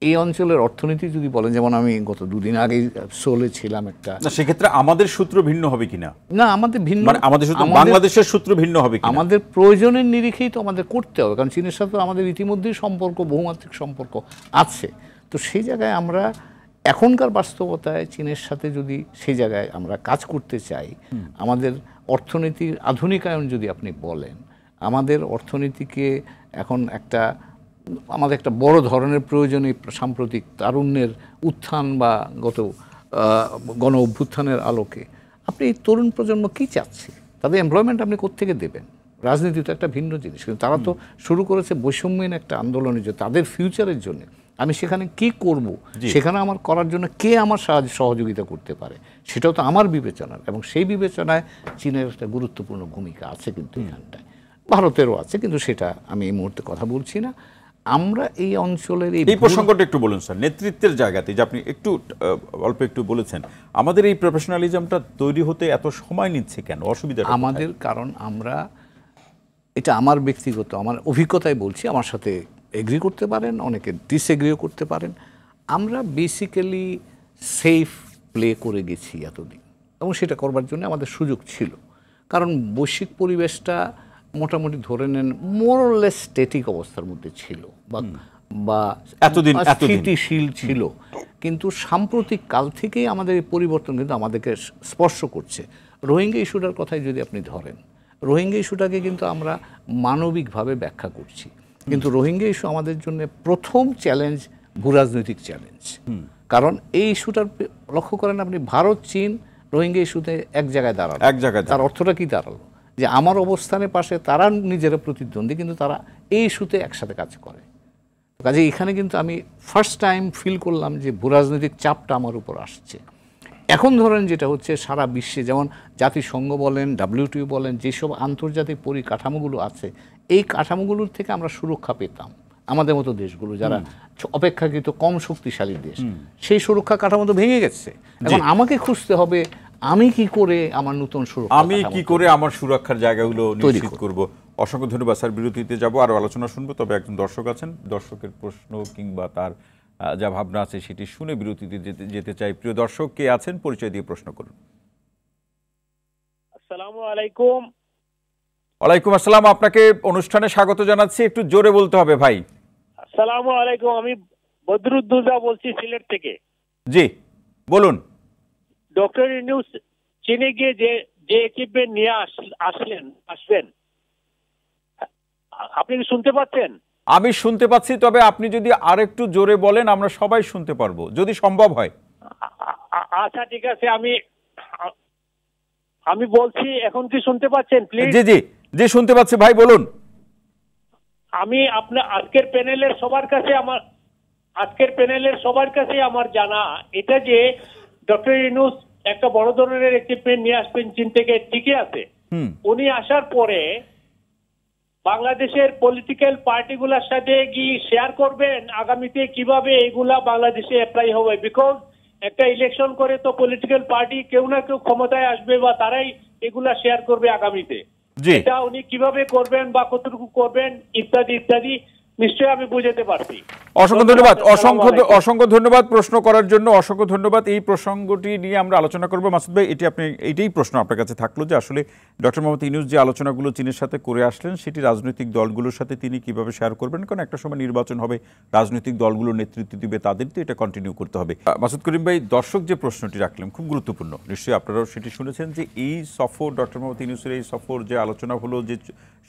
এই অঞ্চলের অর্থনীতি যদি বলেন, যেমন আমি গত দুদিন আগেই সোলে ছিলাম একটা, সেক্ষেত্রে আমাদের সূত্র ভিন্ন হবে কিনা? না, আমাদের ভিন্ন, মানে আমাদের সূত্র, বাংলাদেশের সূত্র ভিন্ন হবে কিনা? আমাদের প্রয়োজনের নিরিখেই তো আমাদের করতে হবে, কারণ চীনের সাথে আমাদের ইতিমধ্যেই সম্পর্ক, বহুমাত্রিক সম্পর্ক আছে। তো সেই জায়গায় আমরা এখনকার বাস্তবতায় চীনের সাথে যদি সেই জায়গায় আমরা কাজ করতে চাই, আমাদের অর্থনীতির আধুনিকায়ন যদি আপনি বলেন, আমাদের অর্থনীতিকে এখন আমাদের একটা বড় ধরনের প্রয়োজনে সাম্প্রতিক তারুণ্যের উত্থান বা গণ অভ্যুত্থানের আলোকে আপনি এই তরুণ প্রজন্ম কী চাচ্ছে, তাদের এমপ্লয়মেন্ট আপনি কোত্থেকে দেবেন? রাজনীতি তো একটা ভিন্ন জিনিস, কিন্তু তারা তো শুরু করেছে বৈষম্যহীন একটা আন্দোলনের জন্য, তাদের ফিউচারের জন্য। আমি সেখানে কি করব, সেখানে আমার করার জন্য কে আমার সহযোগিতা করতে পারে, সেটাও তো আমার বিবেচনার, এবং সেই বিবেচনায় চীনের একটা গুরুত্বপূর্ণ ভূমিকা আছে কিন্তু এখানটায়, ভারতেরও আছে, কিন্তু সেটা আমি এই মুহূর্তে কথা বলছি না। আমরা এই অঞ্চলের এই প্রসঙ্গটা একটু বলুন স্যার, নেতৃত্বের জায়গাতে যে আপনি একটু অল্প একটু বলেছেন, আমাদের এই প্রফেশনালিজমটা তৈরি হতে এত সময় নিচ্ছে কেন? অসুবিধা আমাদের কারণ আমরা, এটা আমার ব্যক্তিগত আমার অভিজ্ঞতায় বলছি, আমার সাথে এগ্রি করতে পারেন, অনেকে ডিসএগ্রিও করতে পারেন, আমরা বেসিক্যালি সেফ প্লে করে গেছি এতদিন, এবং সেটা করবার জন্য আমাদের সুযোগ ছিল। কারণ বৈশ্বিক পরিবেশটা মোটামুটি ধরে নেন মোরলেস স্ট্যাটিক অবস্থার মধ্যে ছিল, বা এতদিন স্থিতিশীল ছিল। কিন্তু সাম্প্রতিক কাল থেকেই আমাদের এই পরিবর্তন কিন্তু আমাদেরকে স্পর্শ করছে। রোহিঙ্গা ইস্যুটার কথাই যদি আপনি ধরেন, রোহিঙ্গা ইস্যুটাকে কিন্তু আমরা মানবিকভাবে ব্যাখ্যা করছি, কিন্তু রোহিঙ্গা ইস্যু আমাদের জন্য প্রথম চ্যালেঞ্জ ভূরাজনৈতিক চ্যালেঞ্জ। কারণ এই ইস্যুটার লক্ষ্য করেন আপনি, ভারত চীন রোহিঙ্গা ইস্যুতে এক জায়গায় দাঁড়ালো, তার অর্থটা কি দাঁড়ালো? যে আমার অবস্থানের পাশে তারা নিজেরা প্রতিদ্বন্দ্বী, কিন্তু তারা এই ইস্যুতে একসাথে কাজ করে। কাজে এখানে কিন্তু আমি ফার্স্ট টাইম ফিল করলাম যে ভূরাজনৈতিক চাপটা আমার উপর আসছে। এখন ধরেন যেটা হচ্ছে সারা বিশ্বে, যেমন জাতিসংঘ বলেন, WTO বলেন, যেসব আন্তর্জাতিক পরিকাঠামোগুলো আছে, এই কাঠামোগুলোর থেকে আমরা সুরক্ষা পেতাম, আমাদের মতো দেশগুলো যারা অপেক্ষাকৃত কম শক্তিশালী দেশ, সেই সুরক্ষা কাঠামো তো ভেঙে গেছে। এখন আমাকে খুঁজতে হবে আমি কি করে আমার নতুন সুরক্ষা, আমি কি করে আমার সুরক্ষার জায়গাগুলো নিশ্চিত করব। অসংখ্য ধন্যবাদ স্যার। বিরতিতে যাব, আরও আলোচনা শুনবো, তবে একজন দর্শক আছেন, দর্শকের প্রশ্ন কিংবা তার যা ভাবনা আছে সেটি শুনে বিরতিতে যেতে চাই। প্রিয় দর্শক, কে আছেন পরিচয় দিয়ে প্রশ্ন করুন। আসসালামু আলাইকুম। ওয়ালাইকুম আসসালাম, আপনাকে অনুষ্ঠানে স্বাগত জানাচ্ছি। একটু জোরে বলতে হবে ভাই। আসসালামু আলাইকুম, আমি বদরুদ্দোজা বলছি সিলেট থেকে। জি বলুন। ডক্টর ইউনূস চীনে গিয়ে যে ইকুইপমেন্ট নিয়ে আসবেন, আপনি শুনতে পাচ্ছেন? আমি শুনতে পাচ্ছি, তবে আপনি যদি আরেকটু জোরে বলেন আমরা সবাই শুনতে পারবো, যদি সম্ভব হয়। আচ্ছা ঠিক আছে, আমি বলছি, এখন কি শুনতে পাচ্ছেন প্লিজ? জি জি জি শুনতে পাচ্ছি ভাই, বলুন। আমি আপনার আজকের প্যানেলের সবার কাছে আমার জানা এটা যে ডক্টর ইউনূস একটা বড় ধরনের ইকুইপমেন্ট নিয়ে আসবেন চীন থেকে, ঠিকই আছে। উনি আসার পরে বাংলাদেশের পলিটিক্যাল পার্টিগুলোর সাথে কি শেয়ার করবেন আগামীতে কিভাবে এগুলা বাংলাদেশে অ্যাপ্লাই হবে? বিকজ একটা ইলেকশন করে তো পলিটিক্যাল পার্টি কেউ না কেউ ক্ষমতায় আসবে বা তারাই এগুলা শেয়ার করবে আগামীতে। এটা উনি কিভাবে করবেন বা কতটুকু করবেন ইত্যাদি ইত্যাদি নিশ্চয়ই আমি বুঝাতে পারছি। অসংখ্য ধন্যবাদ, অসংখ্য ধন্যবাদ প্রশ্ন করার জন্য, অসংখ্য ধন্যবাদ। এই প্রসঙ্গটি নিয়ে আমরা আলোচনা করবো। মাসুদ ভাই, এইটাই প্রশ্ন আপনার কাছে থাকলো যে আসলে ডক্টর মোহাম্মদ ইউনূস যে আলোচনাগুলো চীনের সাথে করে আসলেন সেটি রাজনৈতিক দলগুলোর সাথে তিনি কিভাবে শেয়ার করবেন, কারণ একটা সময় নির্বাচন হবে, রাজনৈতিক দলগুলো নেতৃত্ব দিবে, তাদের তো এটা কন্টিনিউ করতে হবে। মাসুদ করিম ভাই, দর্শক যে প্রশ্নটি রাখলেন খুব গুরুত্বপূর্ণ, নিশ্চয়ই আপনারাও সেটি শুনেছেন যে এই সফর, ডক্টর মোহাম্মদ ইউনূসের এই সফর, যে আলোচনা হলো, যে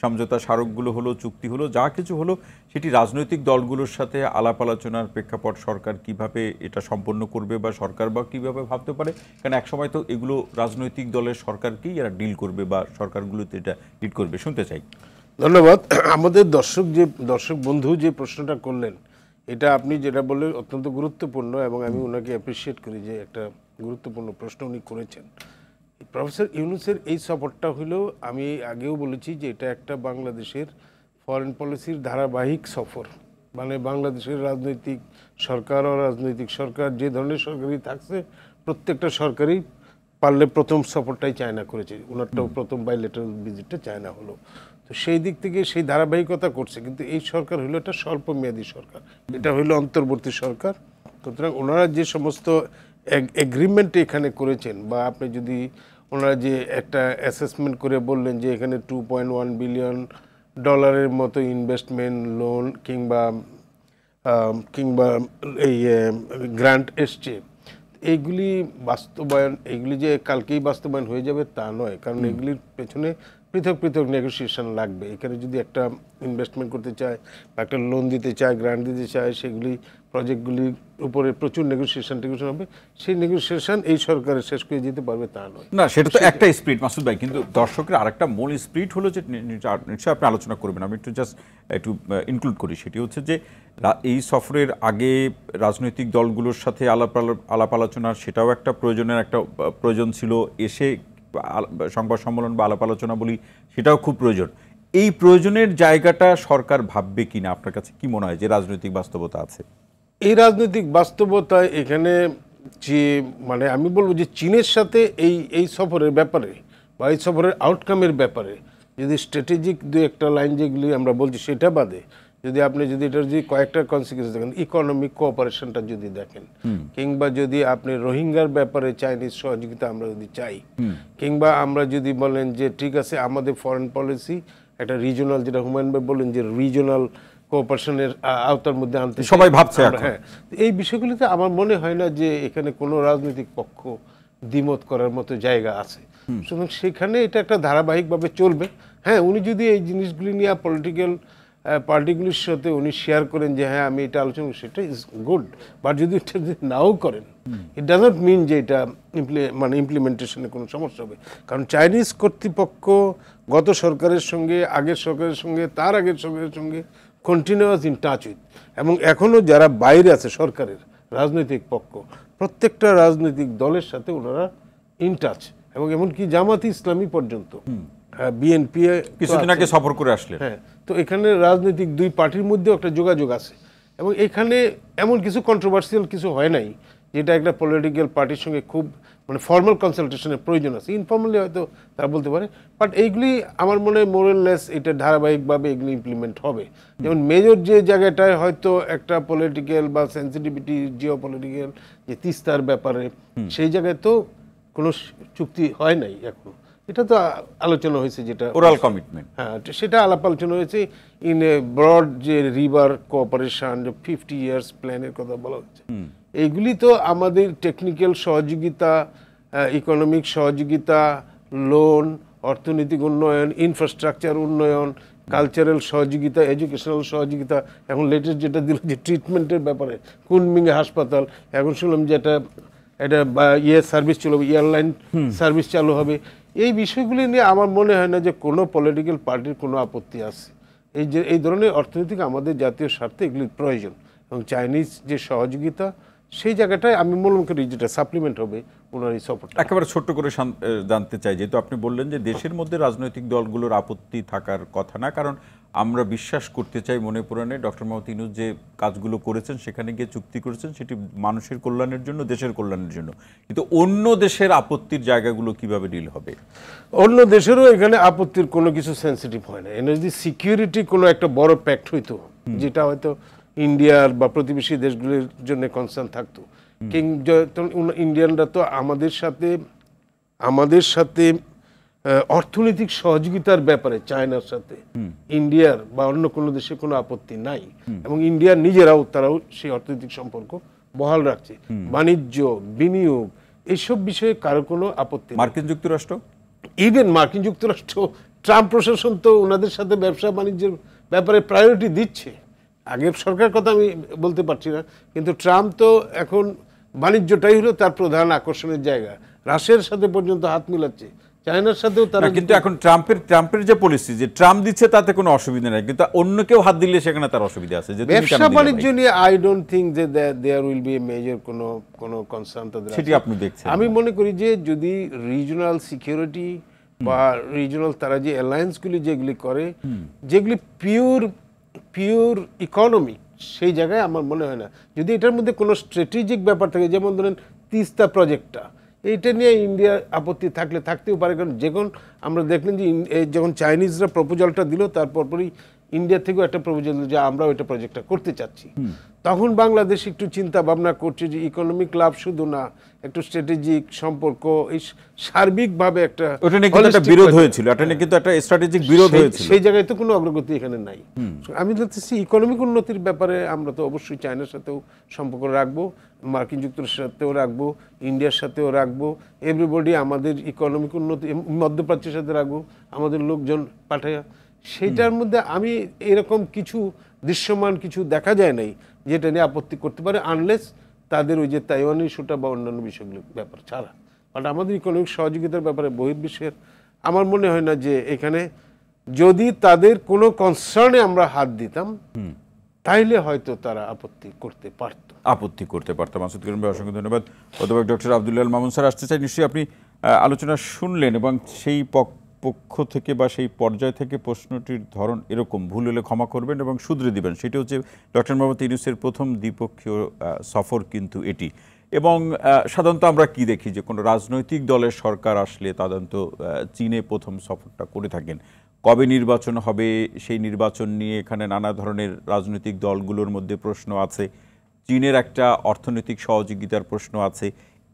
সমঝোতা স্মারকগুলো হলো, চুক্তি হলো, যা কিছু হলো, সেটি রাজনৈতিক দলগুলোর সাথে আলাপ আলোচনার প্রেক্ষাপট সরকার কিভাবে এটা সম্পন্ন করবে বা সরকার বা কিভাবে ভাবতে পারে, কারণ একসময় তো এগুলো রাজনৈতিক দলের সরকারকেই এরা ডিল করবে বা সরকারগুলোতে এটা লিড করবে। শুনতে চাই। ধন্যবাদ। আমাদের দর্শক বন্ধু যে প্রশ্নটা করলেন, এটা আপনি যেটা বললেন অত্যন্ত গুরুত্বপূর্ণ এবং আমি ওনাকে অ্যাপ্রিসিয়েট করি যে একটা গুরুত্বপূর্ণ প্রশ্ন উনি করেছেন। প্রফেসর ইউনূসের এই সফরটা হলো, আমি আগেও বলেছি যে এটা একটা বাংলাদেশের ফরেন পলিসির ধারাবাহিক সফর। মানে বাংলাদেশের রাজনৈতিক সরকার ও রাজনৈতিক সরকার যে ধরনের সরকারই থাকছে, প্রত্যেকটা সরকারই পারলে প্রথম সফরটাই চায়না করেছে, ওনারটাও প্রথম বাইলেটারাল ভিজিটটা চায়না হলো। তো সেই দিক থেকে সেই ধারাবাহিকতা করছে, কিন্তু এই সরকার হলো একটা স্বল্পমেয়াদী সরকার, এটা হলো অন্তর্বর্তী সরকার। সুতরাং ওনারা যে সমস্ত এগ্রিমেন্ট এখানে করেছেন, বা আপনি যদি ওনারা যে একটা অ্যাসেসমেন্ট করে বললেন যে এখানে $2.1 বিলিয়ন মতো ইনভেস্টমেন্ট, লোন কিংবা এই গ্রান্ট এসছে, এইগুলি বাস্তবায়ন, এইগুলি যে কালকেই বাস্তবায়ন হয়ে যাবে তা নয়, কারণ এগুলির পেছনে পৃথক পৃথক নেগোসিয়েশন লাগবে। এখানে যদি একটা ইনভেস্টমেন্ট করতে চায় বা একটা লোন দিতে চায়, গ্রান্ট দিতে চায়, সেগুলি প্রজেক্টগুলির উপরে প্রচুর নেগোসিয়েশন হবে। সেই নেগোসিয়েশন এই সরকারের শেষ করে যেতে পারবে তা নয়। না, সেটা তো একটা স্পিরিট মাসুদ ভাই, কিন্তু দর্শকের আরেকটা মূল স্পিরিট হলো যে নিশ্চয়ই আপনি আলোচনা করবেন, আমি একটু ইনক্লুড করি। সেটি হচ্ছে যে এই সফরের আগে রাজনৈতিক দলগুলোর সাথে আলাপ আলোচনা, সেটাও একটা প্রয়োজন ছিল। এসে সংবাদ সম্মেলন বা আলাপ আলোচনা বলি, সেটাও খুব প্রয়োজন। এই প্রয়োজনের জায়গাটা সরকার ভাববে কিনা, আপনার কাছে কি মনে হয় যে রাজনৈতিক বাস্তবতা আছে? এই রাজনৈতিক বাস্তবতায় এখানে যে মানে আমি বলবো যে চীনের সাথে এই সফরের ব্যাপারে বা এই সফরের আউটকামের ব্যাপারে যদি স্ট্র্যাটেজিক দু একটা লাইন যেগুলি আমরা বলছি সেটা বাদে যদি এটার যদি কয়েকটা কনসিকুয়েন্স দেখেন, ইকোনমিক কোঅপারেশনটা যদি দেখেন, কিংবা যদি আপনি রোহিঙ্গার ব্যাপারে চাইনিজ সহযোগিতা আমরা যদি চাই, কিংবা আমরা যদি বলেন যে ঠিক আছে আমাদের ফরেন পলিসি একটা রিজিওনাল, যেটা হুমায়ুন ভাই বললেন যে রিজিওনাল কোঅপারেশনের আওতার মধ্যে আনতে সবাই ভাবছে। হ্যাঁ, এই বিষয়গুলিতে আমার মনে হয় না যে এখানে কোনো রাজনৈতিক পক্ষ দ্বিমত করার মতো জায়গা আছে। সুতরাং সেখানে এটা একটা ধারাবাহিকভাবে চলবে। হ্যাঁ, উনি যদি এই জিনিসগুলি নিয়ে পলিটিক্যাল পার্টিগুলির সাথে উনি শেয়ার করেন যে হ্যাঁ আমি এটা আলোচনা করি, সেটা ইজ গুড। বাট যদি এটা নাও করেন, ইট ডাজ নট মিন যে এটা ইমপ্লিমেন্টেশনে কোনো সমস্যা হবে। কারণ চাইনিজ কর্তৃপক্ষ গত সরকারের সঙ্গে, আগের সরকারের সঙ্গে, তার আগের সরকারের সঙ্গে কন্টিনিউয়াস ইন টাচ উইথ, এবং এখনও যারা বাইরে আছে সরকারের রাজনৈতিক পক্ষ, প্রত্যেকটা রাজনৈতিক দলের সাথে ওনারা ইন টাচ, এবং এমনকি জামাতি ইসলামী পর্যন্ত, বিএনপি কিছুদিন আগে সফর করে আসলে। হ্যাঁ, তো এখানে রাজনৈতিক দুই পার্টির মধ্যেও একটা যোগাযোগ আছে, এবং এখানে এমন কিছু কন্ট্রোভার্সিয়াল কিছু হয় নাই যেটা একটা পলিটিক্যাল পার্টির সঙ্গে খুব মানে ফর্মাল কনসালটেশনের প্রয়োজন আছে। ইনফর্মালি হয়তো তারা বলতে পারে, বাট এইগুলি আমার মনে হয় মোরাললেস এটা ধারাবাহিকভাবে এগুলি ইমপ্লিমেন্ট হবে। যেমন মেজর যে জায়গাটায় হয়তো একটা পলিটিক্যাল বা সেন্সিটিভিটি জিও পলিটিক্যাল যে তিস্তার ব্যাপারে, সেই জায়গায় তো কোনো চুক্তি হয় নাই এখনো, এটা তো আলোচনা হয়েছে, যেটা ওরাল কমিটমেন্ট, হ্যাঁ সেটা আলাপ আলোচনা হয়েছে ইন এ ব্রড, যে রিভার কোঅপারেশন, যে 50 ইয়ার্স প্ল্যানের কথা বলা হচ্ছে। এইগুলি তো আমাদের টেকনিক্যাল সহযোগিতা, ইকোনমিক সহযোগিতা, লোন, অর্থনৈতিক উন্নয়ন, ইনফ্রাস্ট্রাকচার উন্নয়ন, কালচারাল সহযোগিতা, এডুকেশনাল সহযোগিতা, এখন লেটেস্ট যেটা দিল যে ট্রিটমেন্টের ব্যাপারে কুনমিংয়ে হাসপাতাল, এখন শুনলাম যে এটা সার্ভিস চালু হবে, এয়ারলাইন সার্ভিস চালু হবে। এই বিষয়গুলি নিয়ে আমার মনে হয় না যে কোনো পলিটিক্যাল পার্টির কোনো আপত্তি আছে। এই ধরনের অর্থনৈতিক আমাদের জাতীয় স্বার্থে এগুলির প্রয়োজন, এবং চাইনিজ যে সহযোগিতা সেই জায়গাটায় আমি মনে করি যেটা সাপ্লিমেন্ট হবে ওনার এই সফরটা। একেবারে ছোট্ট করে জানতে চাই, যেহেতু আপনি বললেন যে দেশের মধ্যে রাজনৈতিক দলগুলোর আপত্তি থাকার কথা না, কারণ আমরা বিশ্বাস করতে চাই মনে প্রাণে ডক্টর মোহাম্মদ ইউনূস যে কাজগুলো করেছেন, সেখানে গিয়ে চুক্তি করেছেন, সেটি মানুষের কল্যাণের জন্য, দেশের কল্যাণের জন্য। কিন্তু অন্য দেশের আপত্তির জায়গাগুলো কিভাবে ডিল হবে? অন্য দেশেরও এখানে আপত্তির কোনো কিছু সেন্সিটিভ হয় না। এনে যদি সিকিউরিটি কোনো একটা বড় প্যাক্ট হইতো, যেটা হয়তো ইন্ডিয়ার বা প্রতিবেশী দেশগুলির জন্য কনসার্ন থাকতো, ইন্ডিয়ানরা তো আমাদের সাথে অর্থনৈতিক সহযোগিতার ব্যাপারে চায়নার সাথে ইন্ডিয়ার বা অন্য কোনো দেশে কোনো আপত্তি নাই, এবং ইন্ডিয়ার তারাও সেই অর্থনৈতিক সম্পর্ক বহাল রাখছে। বাণিজ্য, বিনিয়োগ, এইসব বিষয়ে কারো কোনো আপত্তি। মার্কিন যুক্তরাষ্ট্র, ইভেন মার্কিন যুক্তরাষ্ট্র, ট্রাম্প প্রশাসন তো ওনাদের সাথে ব্যবসা বাণিজ্যের ব্যাপারে প্রায়োরিটি দিচ্ছে। আগের সরকার কথা আমি বলতে পারছি না, কিন্তু ট্রাম্প তো এখন বাণিজ্যটাই হলো তার প্রধান আকর্ষণের জায়গা। রাশিয়ার সাথে পর্যন্ত হাত মিলাচ্ছে, চায়নার সাথেও তারা কিন্তু এখন ট্রাম্পের যে পলিসি, যে ট্রাম্প দিচ্ছে তাতে কোনো অসুবিধা নেই, কিন্তু অন্য কেউ হাত দিলে সেখানে তার অসুবিধা আছে। যে তুমি কেন ব্যবসা দিলে বাণিজ্য ভাই? নিয়ে আই ডোন্ট থিঙ্ক যে there will be a major কোনো কনসার্ন তাদের সেটি আছে। আপনি দেখছেন? আমি মনে করি যে যদি রিজনাল সিকিউরিটি বা রিজনাল তারা যে অ্যালায়েন্সগুলি যেগুলি করে, যেগুলি পিওর ইকোনমিক, সেই জায়গায় আমার মনে হয় না। যদি এটার মধ্যে কোনো স্ট্র্যাটেজিক ব্যাপার থাকে, যেমন ধরেন তিস্তা প্রজেক্টটা, এইটা নিয়ে ইন্ডিয়ার আপত্তি থাকলে থাকতেও পারে। কারণ যখন আমরা দেখলেন যে যখন চাইনিজরা প্রপোজালটা দিল, তারপরই ইন্ডিয়া থেকেও একটা প্রপোজাল দিল যে আমরা ওইটা প্রজেক্টটা করতে চাচ্ছি, তখন বাংলাদেশ একটু চিন্তা ভাবনা করছে যে ইকোনমিক লাভ শুধু না, একটু স্ট্র্যাটেজিক সম্পর্ক, এই সার্বিকভাবে একটা ওটা নিয়ে কিন্তু একটা বিরোধ হয়েছিল, এটা নিয়ে কিন্তু একটা স্ট্র্যাটেজিক বিরোধ হয়েছিল। সেই জায়গায় তো কোনো অগ্রগতি এখানে নাই। আমি দেখতেছি ইকোনমিক উন্নতির ব্যাপারে আমরা তো অবশ্যই চায়নার সাথেও সম্পর্ক রাখবো, মার্কিন যুক্তরাষ্ট্রের সাথেও রাখবো, ইন্ডিয়ার সাথেও রাখবো, এভরিবডি আমাদের ইকোনমিক উন্নতি, মধ্যপ্রাচ্যের সাথে রাখবো, আমাদের লোকজন পাঠাইয়া। সেইটার মধ্যে আমি এরকম কিছু দৃশ্যমান কিছু দেখা যায় নাই যেটা নিয়ে আপত্তি করতে পারে, আনলেস তাদের ওই যে তাইওয়ান ইস্যুটা বা অন্যান্য বিষয়গুলোর ব্যাপার ছাড়া। বাট আমাদের ইকোনমিক সহযোগিতার ব্যাপারে বহির্বিশ্বের আমার মনে হয় না যে এখানে যদি তাদের কোনো কনসার্নে আমরা হাত দিতাম তাইলে হয়তো তারা আপত্তি করতে পারত। মাসুদ করিম ভাই, অসংখ্য ধন্যবাদ। অধ্যাপক ডক্টর আব্দুল্লাহ আল মামুন স্যার, আসতে চাই, নিশ্চয়ই আপনি আলোচনা শুনলেন এবং সেই পক্ষ থেকে বা সেই পর্যায় থেকে প্রশ্নটির ধরন এরকম, ভুল হলে ক্ষমা করবেন এবং শুধরে দিবেন। সেটি হচ্ছে ডক্টর মোহাম্মদ ইউনূসের প্রথম দ্বিপক্ষীয় সফর কিন্তু এটি। এবং সাধারণত আমরা কি দেখি যে কোনো রাজনৈতিক দলের সরকার আসলে সাধারণত চীনে প্রথম সফরটা করে থাকেন। কবে নির্বাচন হবে সেই নির্বাচন নিয়ে এখানে নানা ধরনের রাজনৈতিক দলগুলোর মধ্যে প্রশ্ন আছে, চীনের একটা অর্থনৈতিক সহযোগিতার প্রশ্ন আছে।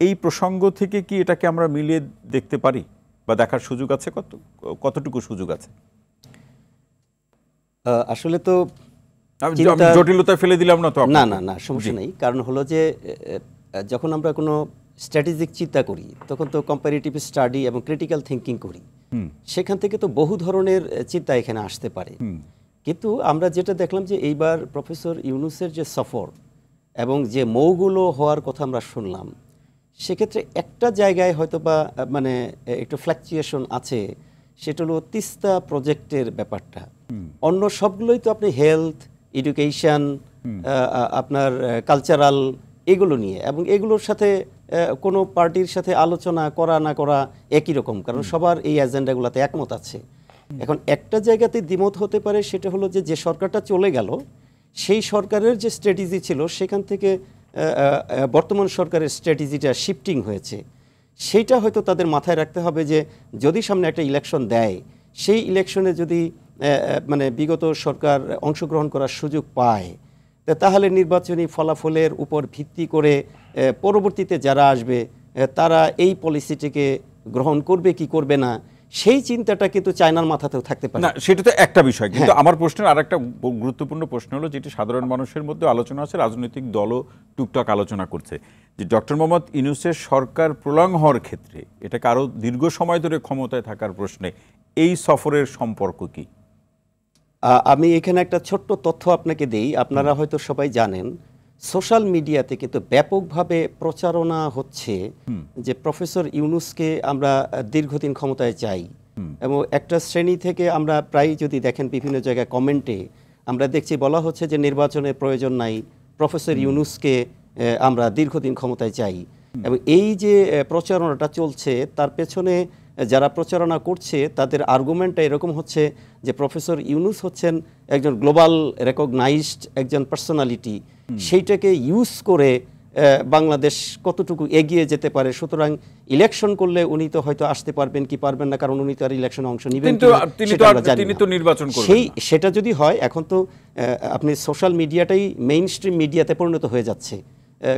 এই প্রসঙ্গ থেকে কি এটাকে আমরা মিলিয়ে দেখতে পারি বা দেখার সুযোগ আছে? কতটুকু সুযোগ আছে? আসলে তো জটিলতা ফেলে দিলাম না তো? না, সমস্যা নেই। কারণ হলো যে যখন আমরা কোনো স্ট্র্যাটেজিক চিন্তা করি তখন তো কম্পারেটিভ স্টাডি এবং ক্রিটিক্যাল থিঙ্কিং করি, সেখান থেকে তো বহু ধরনের চিন্তা এখানে আসতে পারে। কিন্তু আমরা যেটা দেখলাম যে এইবার প্রফেসর ইউনূসের যে সফর এবং যে মৌগুলো হওয়ার কথা আমরা শুনলাম, সেক্ষেত্রে একটা জায়গায় হয়তো বা মানে একটু ফ্ল্যাকচুয়েশন আছে, সেটা হলো তিস্তা প্রজেক্টের ব্যাপারটা। অন্য সবগুলোই তো আপনি হেলথ, এডুকেশন, আপনার কালচারাল, এগুলো নিয়ে, এবং এগুলোর সাথে কোনো পার্টির সাথে আলোচনা করা না করা একই রকম, কারণ সবার এই এজেন্ডাগুলোতে একমত আছে। এখন একটা জায়গাতে দ্বিমত হতে পারে, সেটা হলো যে সরকারটা চলে গেল সেই সরকারের যে স্ট্র্যাটেজি ছিল সেখান থেকে বর্তমান সরকারের স্ট্র্যাটেজিটা শিফটিং হয়েছে। সেইটা হয়তো তাদের মাথায় রাখতে হবে যে যদি সামনে একটা ইলেকশন দেয়, সেই ইলেকশনে যদি মানে বিগত সরকার অংশগ্রহণ করার সুযোগ পায়, তাহলে নির্বাচনী ফলাফলের উপর ভিত্তি করে পরবর্তীতে যারা আসবে তারা এই পলিসিটিকে গ্রহণ করবে কি করবে না, সেই চিন্তাটা কিন্তু চায়নার মাথাতেও থাকতে পারে। না, সেটা তো একটা বিষয়, কিন্তু আমার প্রশ্নের আরেকটা গুরুত্বপূর্ণ প্রশ্ন হলো, যেটি সাধারণ মানুষের মধ্যে আলোচনা আছে, রাজনৈতিক দলও টুকটাক আলোচনা করছে, যে ডক্টর মোহাম্মদ ইউনূসের সরকার প্রলং হওয়ার ক্ষেত্রে, এটাকে আরও দীর্ঘ সময় ধরে ক্ষমতায় থাকার প্রশ্নে এই সফরের সম্পর্ক কি? আমি এখানে একটা ছোট্ট তথ্য আপনাকে দেই। আপনারা হয়তো সবাই জানেন, সোশ্যাল মিডিয়াতে কিন্তু ব্যাপকভাবে প্রচারণা হচ্ছে যে প্রফেসর ইউনূসকে আমরা দীর্ঘদিন ক্ষমতায় চাই, এবং একটা শ্রেণী থেকে আমরা প্রায় যদি দেখেন বিভিন্ন জায়গায় কমেন্টে আমরা দেখছি বলা হচ্ছে যে নির্বাচনের প্রয়োজন নাই, প্রফেসর ইউনূসকে আমরা দীর্ঘদিন ক্ষমতায় চাই। এবং এই যে প্রচারণাটা চলছে, তার পেছনে যারা প্রচারণা করছে তাদের আর্গুমেন্টটা এরকম হচ্ছে যে প্রফেসর ইউনূস হচ্ছেন একজন গ্লোবাল রেকগনাইজড একজন পার্সোনালিটি, সেইটাকে ইউজ করে বাংলাদেশ কতটুকু এগিয়ে যেতে পারে। সুতরাং ইলেকশন করলে উনি তো হয়তো আসতে পারবেন কি পারবেন না, কারণ উনি তো আর ইলেকশনে অংশ নেবেন সেটা যদি হয়। এখন তো আপনি সোশ্যাল মিডিয়াটাই মেইন স্ট্রিম মিডিয়াতে পরিণত হয়ে যাচ্ছে,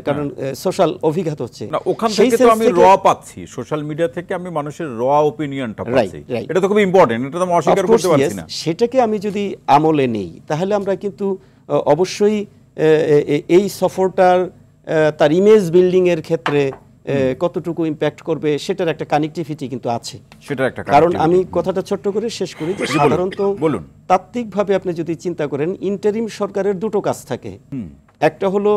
কারণ সোশ্যাল অভিঘাত হচ্ছে। ওখান থেকে তো আমি র পাচ্ছি, সোশ্যাল মিডিয়া থেকে আমি মানুষের র অপিনিয়নটা পাচ্ছি, এটা তো খুব ইম্পর্টেন্ট, এটা তো আমি অস্বীকার করতে পারছি না। সেটাকে আমি যদি আমলে নেই তাহলে আমরা কিন্তু অবশ্যই এই সফরটার তার ইমেজ বিল্ডিং এর ক্ষেত্রে কতটুকু ইম্প্যাক্ট করবে সেটার একটা কানেক্টিভিটি কিন্তু আছে। সেটার একটা কারণ আমি কথাটা ছোট্ট করে শেষ করি যে সাধারণত তাত্ত্বিকভাবে আপনি যদি চিন্তা করেন, ইন্টারিম সরকারের দুটো কাজ থাকে, একটা হলো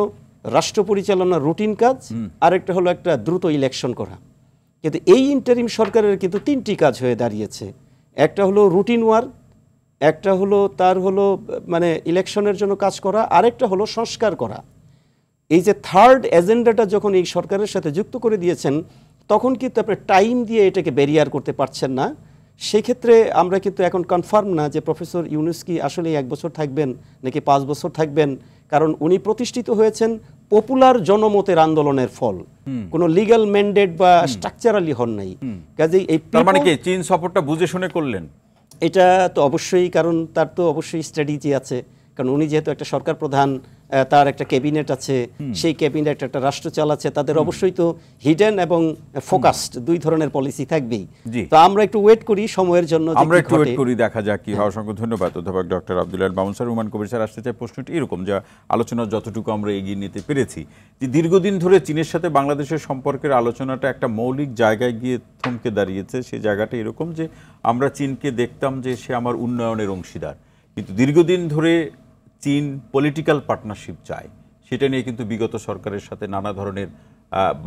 রাষ্ট্র পরিচালনার রুটিন কাজ, আর একটা হলো একটা দ্রুত ইলেকশন করা। কিন্তু এই ইন্টারিম সরকারের কিন্তু 3টি কাজ হয়ে দাঁড়িয়েছে। একটা হলো রুটিন ওয়ার্ক, একটা হলো তার হলো মানে ইলেকশনের জন্য কাজ করা, আরেকটা হলো সংস্কার করা। এই যে থার্ড এজেন্ডাটা যখন এই সরকারের সাথে যুক্ত করে দিয়েছেন, তখন কিন্তু আপনি টাইম দিয়ে এটাকে ব্যারিয়ার করতে পারছেন না। সেক্ষেত্রে আমরা কিন্তু এখন কনফার্ম না যে প্রফেসর ইউনূস কি আসলে 1 বছর থাকবেন নাকি 5 বছর থাকবেন, কারণ উনি প্রতিষ্ঠিত হয়েছেন পপুলার জনমতের আন্দোলনের ফল, কোনো লিগ্যাল ম্যান্ডেট বা স্ট্রাকচারালি হন নাই। কাজেই এই তার মানে কি চীন সফরটা বুঝে শুনে করলেন? এটা তো অবশ্যই, কারণ তার তো অবশ্যই স্ট্র্যাটেজি আছে, কারণ উনি যেহেতু একটা সরকার প্রধান, তার একটা ক্যাবিনেট আছে, সেই ক্যাবিনেট একটা রাষ্ট্র চালাচ্ছে, তাদের অবশ্যই তো হিডেন এবং ফোকাসড 2 ধরনের পলিসি থাকবেই। তো আমরা একটু ওয়েট করি সময়ের জন্য, আমরা একটু ওয়েট করি, দেখা যাক কি হয়। অসংখ্য ধন্যবাদ অধ্যাপক doctor Abdul Mamun sir. Humayun Kabir sir, আসতে চাই প্রশ্নটি এরকম, যা আলোচনার যতটুকু আমরা এগিয়ে নিতে পেরেছি, যে দীর্ঘদিন ধরে চীনের সাথে বাংলাদেশের সম্পর্কের আলোচনাটা একটা মৌলিক জায়গায় গিয়ে থমকে দাঁড়িয়েছে। সেই জায়গাটা এরকম যে আমরা চীনকে দেখতাম যে সে আমার উন্নয়নের অংশীদার, কিন্তু দীর্ঘদিন ধরে চীন পলিটিক্যাল পার্টনারশিপ চায়। সেটা নিয়ে কিন্তু বিগত সরকারের সাথে নানা ধরনের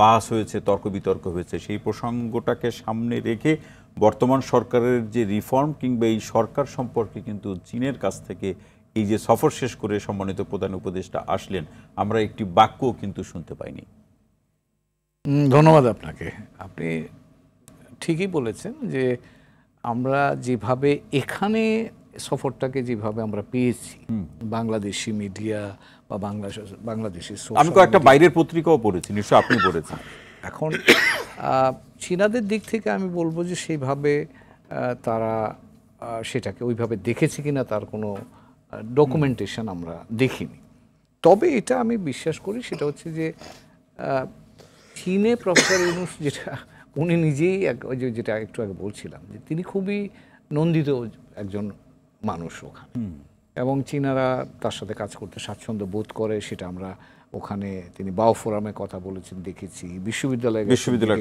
বাস হয়েছে, তর্ক বিতর্ক হয়েছে। সেই প্রসঙ্গটাকে সামনে রেখে বর্তমান সরকারের যে রিফর্ম কিংবা এই সরকার সম্পর্কে কিন্তু চীনের কাছ থেকে এই যে সফর শেষ করে সম্মানিত প্রধান উপদেষ্টা আসলেন, আমরা একটি বাক্যও কিন্তু শুনতে পাইনি। ধন্যবাদ আপনাকে। আপনি ঠিকই বলেছেন যে আমরা যেভাবে এখানে সফরটাকে যেভাবে আমরা পেয়েছি, বাংলাদেশি মিডিয়া বা বাংলাদেশি আমি কয়েকটা বাইরের পত্রিকাও পড়েছি, নিশ্চয়ই আপনি পড়েছেন। এখন চীনাদের দিক থেকে আমি বলবো যে সেইভাবে তারা সেটাকে ওইভাবে দেখেছে কিনা তার কোনো ডকুমেন্টেশন আমরা দেখিনি। তবে এটা আমি বিশ্বাস করি, সেটা হচ্ছে যে চীনে প্রফেসর ইউনূস যেটা উনি নিজেই যেটা একটু আগে বলছিলাম, যে তিনি খুবই নন্দিত একজন মানুষ ওখানে, এবং চীনারা তার সাথে কাজ করতে স্বাচ্ছন্দ্য বোধ করে। সেটা আমরা ওখানে তিনি বাও ফোরামে কথা বলেছেন দেখেছি, বিশ্ববিদ্যালয়ে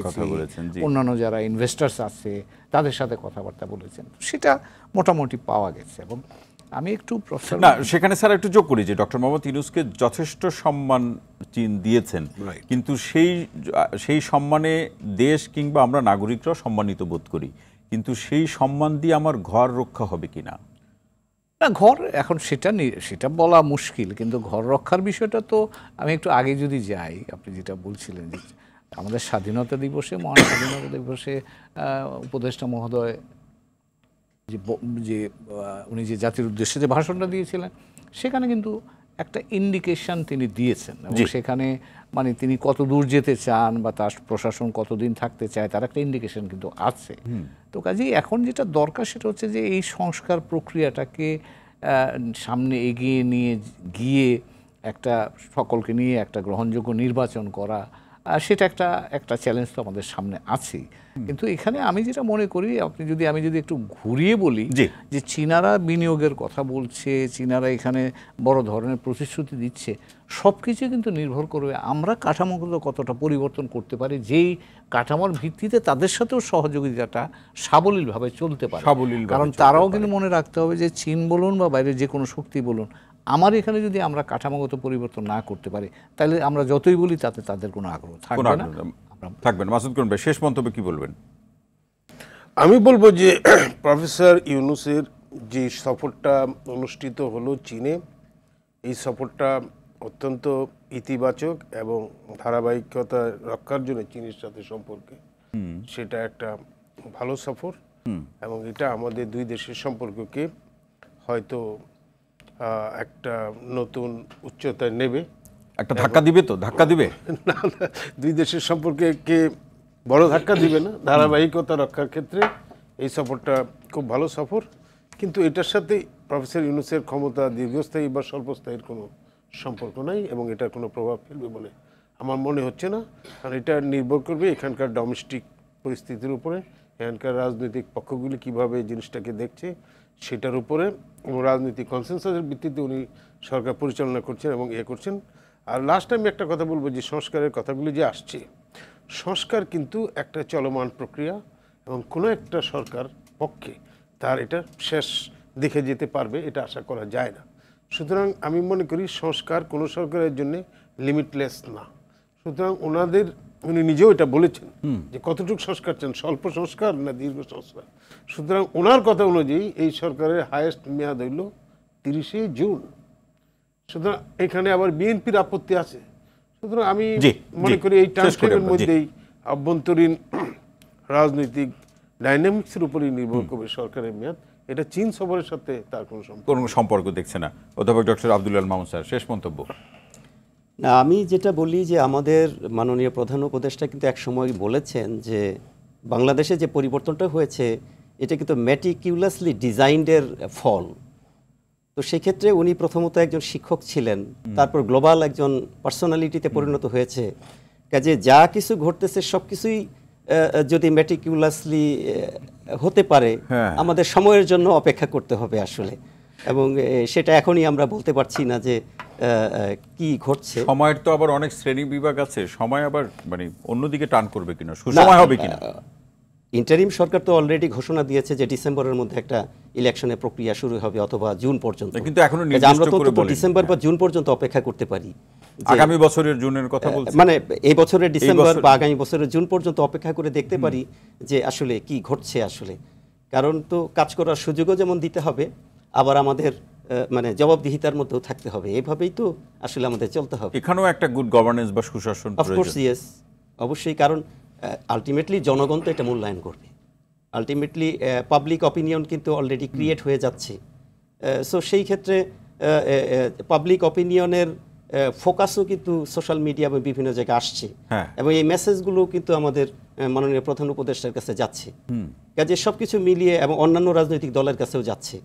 কথা বলেছেন, অন্যান্য যারা ইনভেস্টার্স আছে তাদের সাথে কথাবার্তা বলেছেন, সেটা মোটামুটি পাওয়া গেছে। এবং আমি একটু না সেখানে স্যার একটু যোগ করি যে ডক্টর মোহাম্মদ ইউনূসকে যথেষ্ট সম্মান চীন দিয়েছেন, কিন্তু সেই সম্মানে দেশ কিংবা আমরা নাগরিকরাও সম্মানিত বোধ করি, কিন্তু সেই সম্মান দিয়ে আমার ঘর রক্ষা হবে কিনা? না, ঘর এখন সেটা বলা মুশকিল, কিন্তু ঘর রক্ষার বিষয়টা তো আমি একটু আগে যদি যাই, আপনি যেটা বলছিলেন যে আমাদের স্বাধীনতা দিবসে, মহান স্বাধীনতা দিবসে উপদেষ্টা মহোদয় যে উনি যে জাতির উদ্দেশ্যে যে ভাষণটা দিয়েছিলেন, সেখানে কিন্তু একটা ইন্ডিকেশন তিনি দিয়েছেন, এবং সেখানে মানে তিনি কত দূর যেতে চান বা তার প্রশাসন কতদিন থাকতে চায় তার একটা ইন্ডিকেশন কিন্তু আছে। তো কাজেই এখন যেটা দরকার সেটা হচ্ছে যে এই সংস্কার প্রক্রিয়াটাকে সামনে এগিয়ে নিয়ে গিয়ে একটা সকলকে নিয়ে একটা গ্রহণযোগ্য নির্বাচন করা, সেটা একটা চ্যালেঞ্জ তো আমাদের সামনে আছেই। কিন্তু এখানে আমি যেটা মনে করি, আমি যদি একটু ঘুরিয়ে বলি, যে চীনারা বিনিয়োগের কথা বলছে, চীনারা এখানে বড় ধরনের প্রতিশ্রুতি দিচ্ছে, সব কিছু কিন্তু নির্ভর করবে আমরা কাঠামোগুলো কতটা পরিবর্তন করতে পারি, যেই কাঠামোর ভিত্তিতে তাদের সাথেও সহযোগিতাটা সাবলীলভাবে চলতে পারে। কারণ তারাও কিন্তু মনে রাখতে হবে যে চীন বলুন বা বাইরে যে কোনো শক্তি বলুন, আমার এখানে যদি আমরা কাঠামোগত পরিবর্তন না করতে পারি, তাহলে আমরা যতই বলি তাতে তাদের কোনো আগ্রহ থাকবে না। মাসুদ কোন ভাই, শেষ মন্তব্যে কি বলবেন? আমি বলবো যে প্রফেসর ইউনূসের যে সফরটা অনুষ্ঠিত হলো চীনে, এই সফরটা অত্যন্ত ইতিবাচক এবং ধারাবাহিকতা রক্ষার জন্য চীনের সাথে সম্পর্কে সেটা একটা ভালো সফর, এবং এটা আমাদের দুই দেশের সম্পর্ককে হয়তো একটা নতুন উচ্চতায় নেবে। একটা ধাক্কা দিবে, তো ধাক্কা দিবে না, দুই দেশের সম্পর্কে বড় ধাক্কা দিবে না, ধারাবাহিকতা রক্ষার ক্ষেত্রে এই সফরটা খুব ভালো সফর। কিন্তু এটার সাথে প্রফেসর ইউনূসের ক্ষমতা দীর্ঘস্থায়ী বা স্বল্পস্থায়ীর কোনো সম্পর্ক নাই, এবং এটার কোনো প্রভাব ফেলবে বলে আমার মনে হচ্ছে না। কারণ এটা নির্ভর করবে এখানকার ডোমেস্টিক পরিস্থিতির উপরে, এখানকার রাজনৈতিক পক্ষগুলি কীভাবে জিনিসটাকে দেখছে সেটার উপরে, এবং রাজনৈতিক কনসেনসাসের ভিত্তিতে উনি সরকার পরিচালনা করছেন এবং করছেন। আর লাস্ট আমি একটা কথা বলবো, যে সংস্কারের কথাগুলি যে আসছে, সংস্কার কিন্তু একটা চলমান প্রক্রিয়া, এবং কোনো একটা সরকার পক্ষে তার এটা শেষ দেখে যেতে পারবে এটা আশা করা যায় না। সুতরাং আমি মনে করি সংস্কার কোনো সরকারের জন্য লিমিটলেস না। সুতরাং ওনাদের উনি নিজেও এটা বলেছেন যে কতটুকু সংস্কার চান, স্বল্প সংস্কার না দীর্ঘ সংস্কার। সুতরাং ওনার কথা অনুযায়ী এই সরকারের হায়েস্ট মেয়াদ হইল 30শে জুন। সুতরাং এখানে আবার বিএনপির আপত্তি আছে। সুতরাং আমি মনে করি এই টাইমফ্রেমের মধ্যেই আভ্যন্তরীণ রাজনৈতিক ডাইনামিক্সের উপরই নির্ভর করবে সরকারের মেয়াদ। এটা চীন সফরের সাথে তার কোনো সম্পর্ক দেখছে না। অধ্যাপক ডক্টর আব্দুল মামুন স্যার, শেষ মন্তব্য। না, আমি যেটা বলি যে আমাদের মাননীয় প্রধান উপদেষ্টা কিন্তু এক সময় বলেছেন যে বাংলাদেশে যে পরিবর্তনটা হয়েছে এটা কিন্তু ম্যাটিকিউলাসলি ডিজাইন্ডের ফল। তো সেক্ষেত্রে উনি প্রথমত একজন শিক্ষক ছিলেন, তারপর গ্লোবাল একজন পার্সোনালিটিতে পরিণত হয়েছে। কাজে যা কিছু ঘটতেছে সব কিছুই যদি ম্যাটিকিউলাসলি হতে পারে, আমাদের সময়ের জন্য অপেক্ষা করতে হবে আসলে। এবং সেটা এখনই আমরা বলতে পারছি না যে কি ঘটছে। সময়ের তো আবার অনেক শ্রেণী বিভাগ আছে, সময় আবার মানে অন্যদিকে টান করবে কিনা, সুসময় হবে কিনা। ইন্টারিম সরকার তো অলরেডি ঘোষণা দিয়েছে যে ডিসেম্বরের মধ্যে একটা ইলেকশনের প্রক্রিয়া শুরু হবে অথবা জুন পর্যন্ত। কিন্তু এখনো নির্দিষ্ট করে বলেন ডিসেম্বর বা জুন পর্যন্ত অপেক্ষা করতে পারি। আগামী বছরের জুনের কথা বলছি, মানে এই বছরের ডিসেম্বর বা আগামী বছরের জুন পর্যন্ত অপেক্ষা করে দেখতে পারি যে আসলে কি ঘটছে আসলে। কারণ তো কাজ করার সুযোগও যেমন দিতে হবে, আবার আমাদের মানে জবাবদিহিতার মধ্যেও থাকতে হবে। এইভাবেই তো আসলে আমাদের চলতে হবে। এখানেও একটা গুড গভর্নেন্স বা সুশাসন অফকোর্স, ইয়েস, অবশ্যই। কারণ আলটিমেটলি জনগণ তো এটা মূল্যায়ন করবে। আলটিমেটলি পাবলিক অপিনিয়ন কিন্তু অলরেডি ক্রিয়েট হয়ে যাচ্ছে। সো সেই ক্ষেত্রে পাবলিক অপিনিয়নের ফোকাসও কিন্তু সোশ্যাল মিডিয়া বা বিভিন্ন জায়গায় আসছে, এবং এই মেসেজগুলো কিন্তু আমাদের মাননীয় প্রধান উপদেষ্টার কাছে যাচ্ছে। কাজে সবকিছু মিলিয়ে এবং অন্যান্য রাজনৈতিক দলের কাছেও যাচ্ছে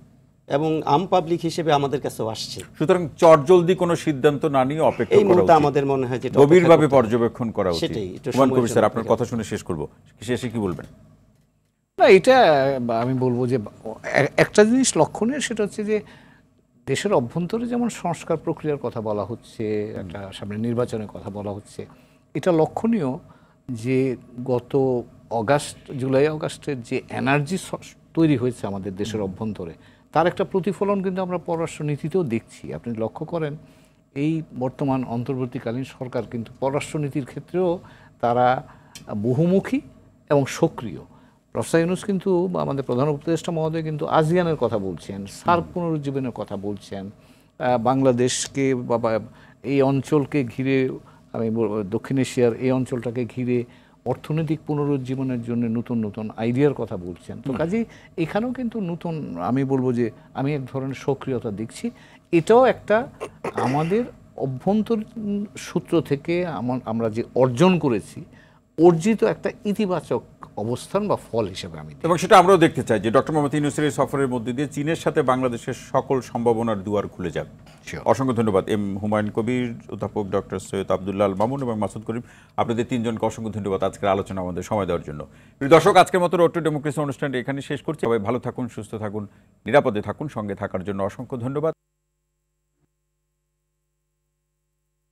এবং আম পাবলিক হিসেবে আমাদের কাছেও আসছে। সুতরাং চটজলদি কোনো সিদ্ধান্ত না নিয়ে অপেক্ষা এই মুহূর্তে আমাদের মনে হয় যে গভীরভাবে পর্যবেক্ষণ করা উচিত। সেটাই। হুমায়ুন কবির স্যার, আপনার কথা শুনে শেষ করব, শেষে কি বলবেন? না, এটা আমি বলবো যে একটা জিনিস লক্ষণীয়, সেটা হচ্ছে যে দেশের অভ্যন্তরে যেমন সংস্কার প্রক্রিয়ার কথা বলা হচ্ছে, একটা সামনে নির্বাচনের কথা বলা হচ্ছে, এটা লক্ষণীয় যে গত জুলাই আগস্টের যে এনার্জি তৈরি হয়েছে আমাদের দেশের অভ্যন্তরে, তার একটা প্রতিফলন কিন্তু আমরা পররাষ্ট্রনীতিতেও দেখছি। আপনি লক্ষ্য করেন এই বর্তমান অন্তর্বর্তীকালীন সরকার কিন্তু পররাষ্ট্রনীতির ক্ষেত্রেও তারা বহুমুখী এবং সক্রিয়। প্রফেসর ইউনূস কিন্তু আমাদের প্রধান উপদেষ্টা মহোদয় কিন্তু আসিয়ানের কথা বলছেন, সার্ক পুনরুজ্জীবনের কথা বলছেন, বাংলাদেশকে বা এই অঞ্চলকে ঘিরে, আমি দক্ষিণ এশিয়ার এই অঞ্চলটাকে ঘিরে অর্থনৈতিক পুনরুজ্জীবনের জন্য নতুন নতুন আইডিয়ার কথা বলছেন। তো কাজেই এখানেও কিন্তু নতুন, আমি বলবো যে আমি এক ধরনের সক্রিয়তা দেখছি। এটাও একটা আমাদের অভ্যন্তরীণ সূত্র থেকে আমরা যে অর্জন করেছি, অর্জিত একটা ইতিবাচক অবস্থান বা ফল হিসেবে আমি, এবং সেটা আমরাও দেখতে চাই যে ডক্টর মোহাম্মদ ইউনূসের সফরের মধ্যে দিয়ে চীনের সাথে বাংলাদেশের সকল সম্ভাবনার দুয়ার খুলে যাবে। অসংখ্য ধন্যবাদ হুমায়ুন কবির, অধ্যাপক ডক্টর সৈয়দ আব্দুল্লাহ আল মামুন এবং মাসুদ করিম, আপনাদের তিনজনকে অসংখ্য ধন্যবাদ আজকের আলোচনা আমাদের সময় দেওয়ার জন্য। প্রিয় দর্শক, আজকের মতো রোড টু ডেমোক্রেসি অনুষ্ঠানটি এখানে শেষ করছি। সবাই ভালো থাকুন, সুস্থ থাকুন, নিরাপদে থাকুন। সঙ্গে থাকার জন্য অসংখ্য ধন্যবাদ।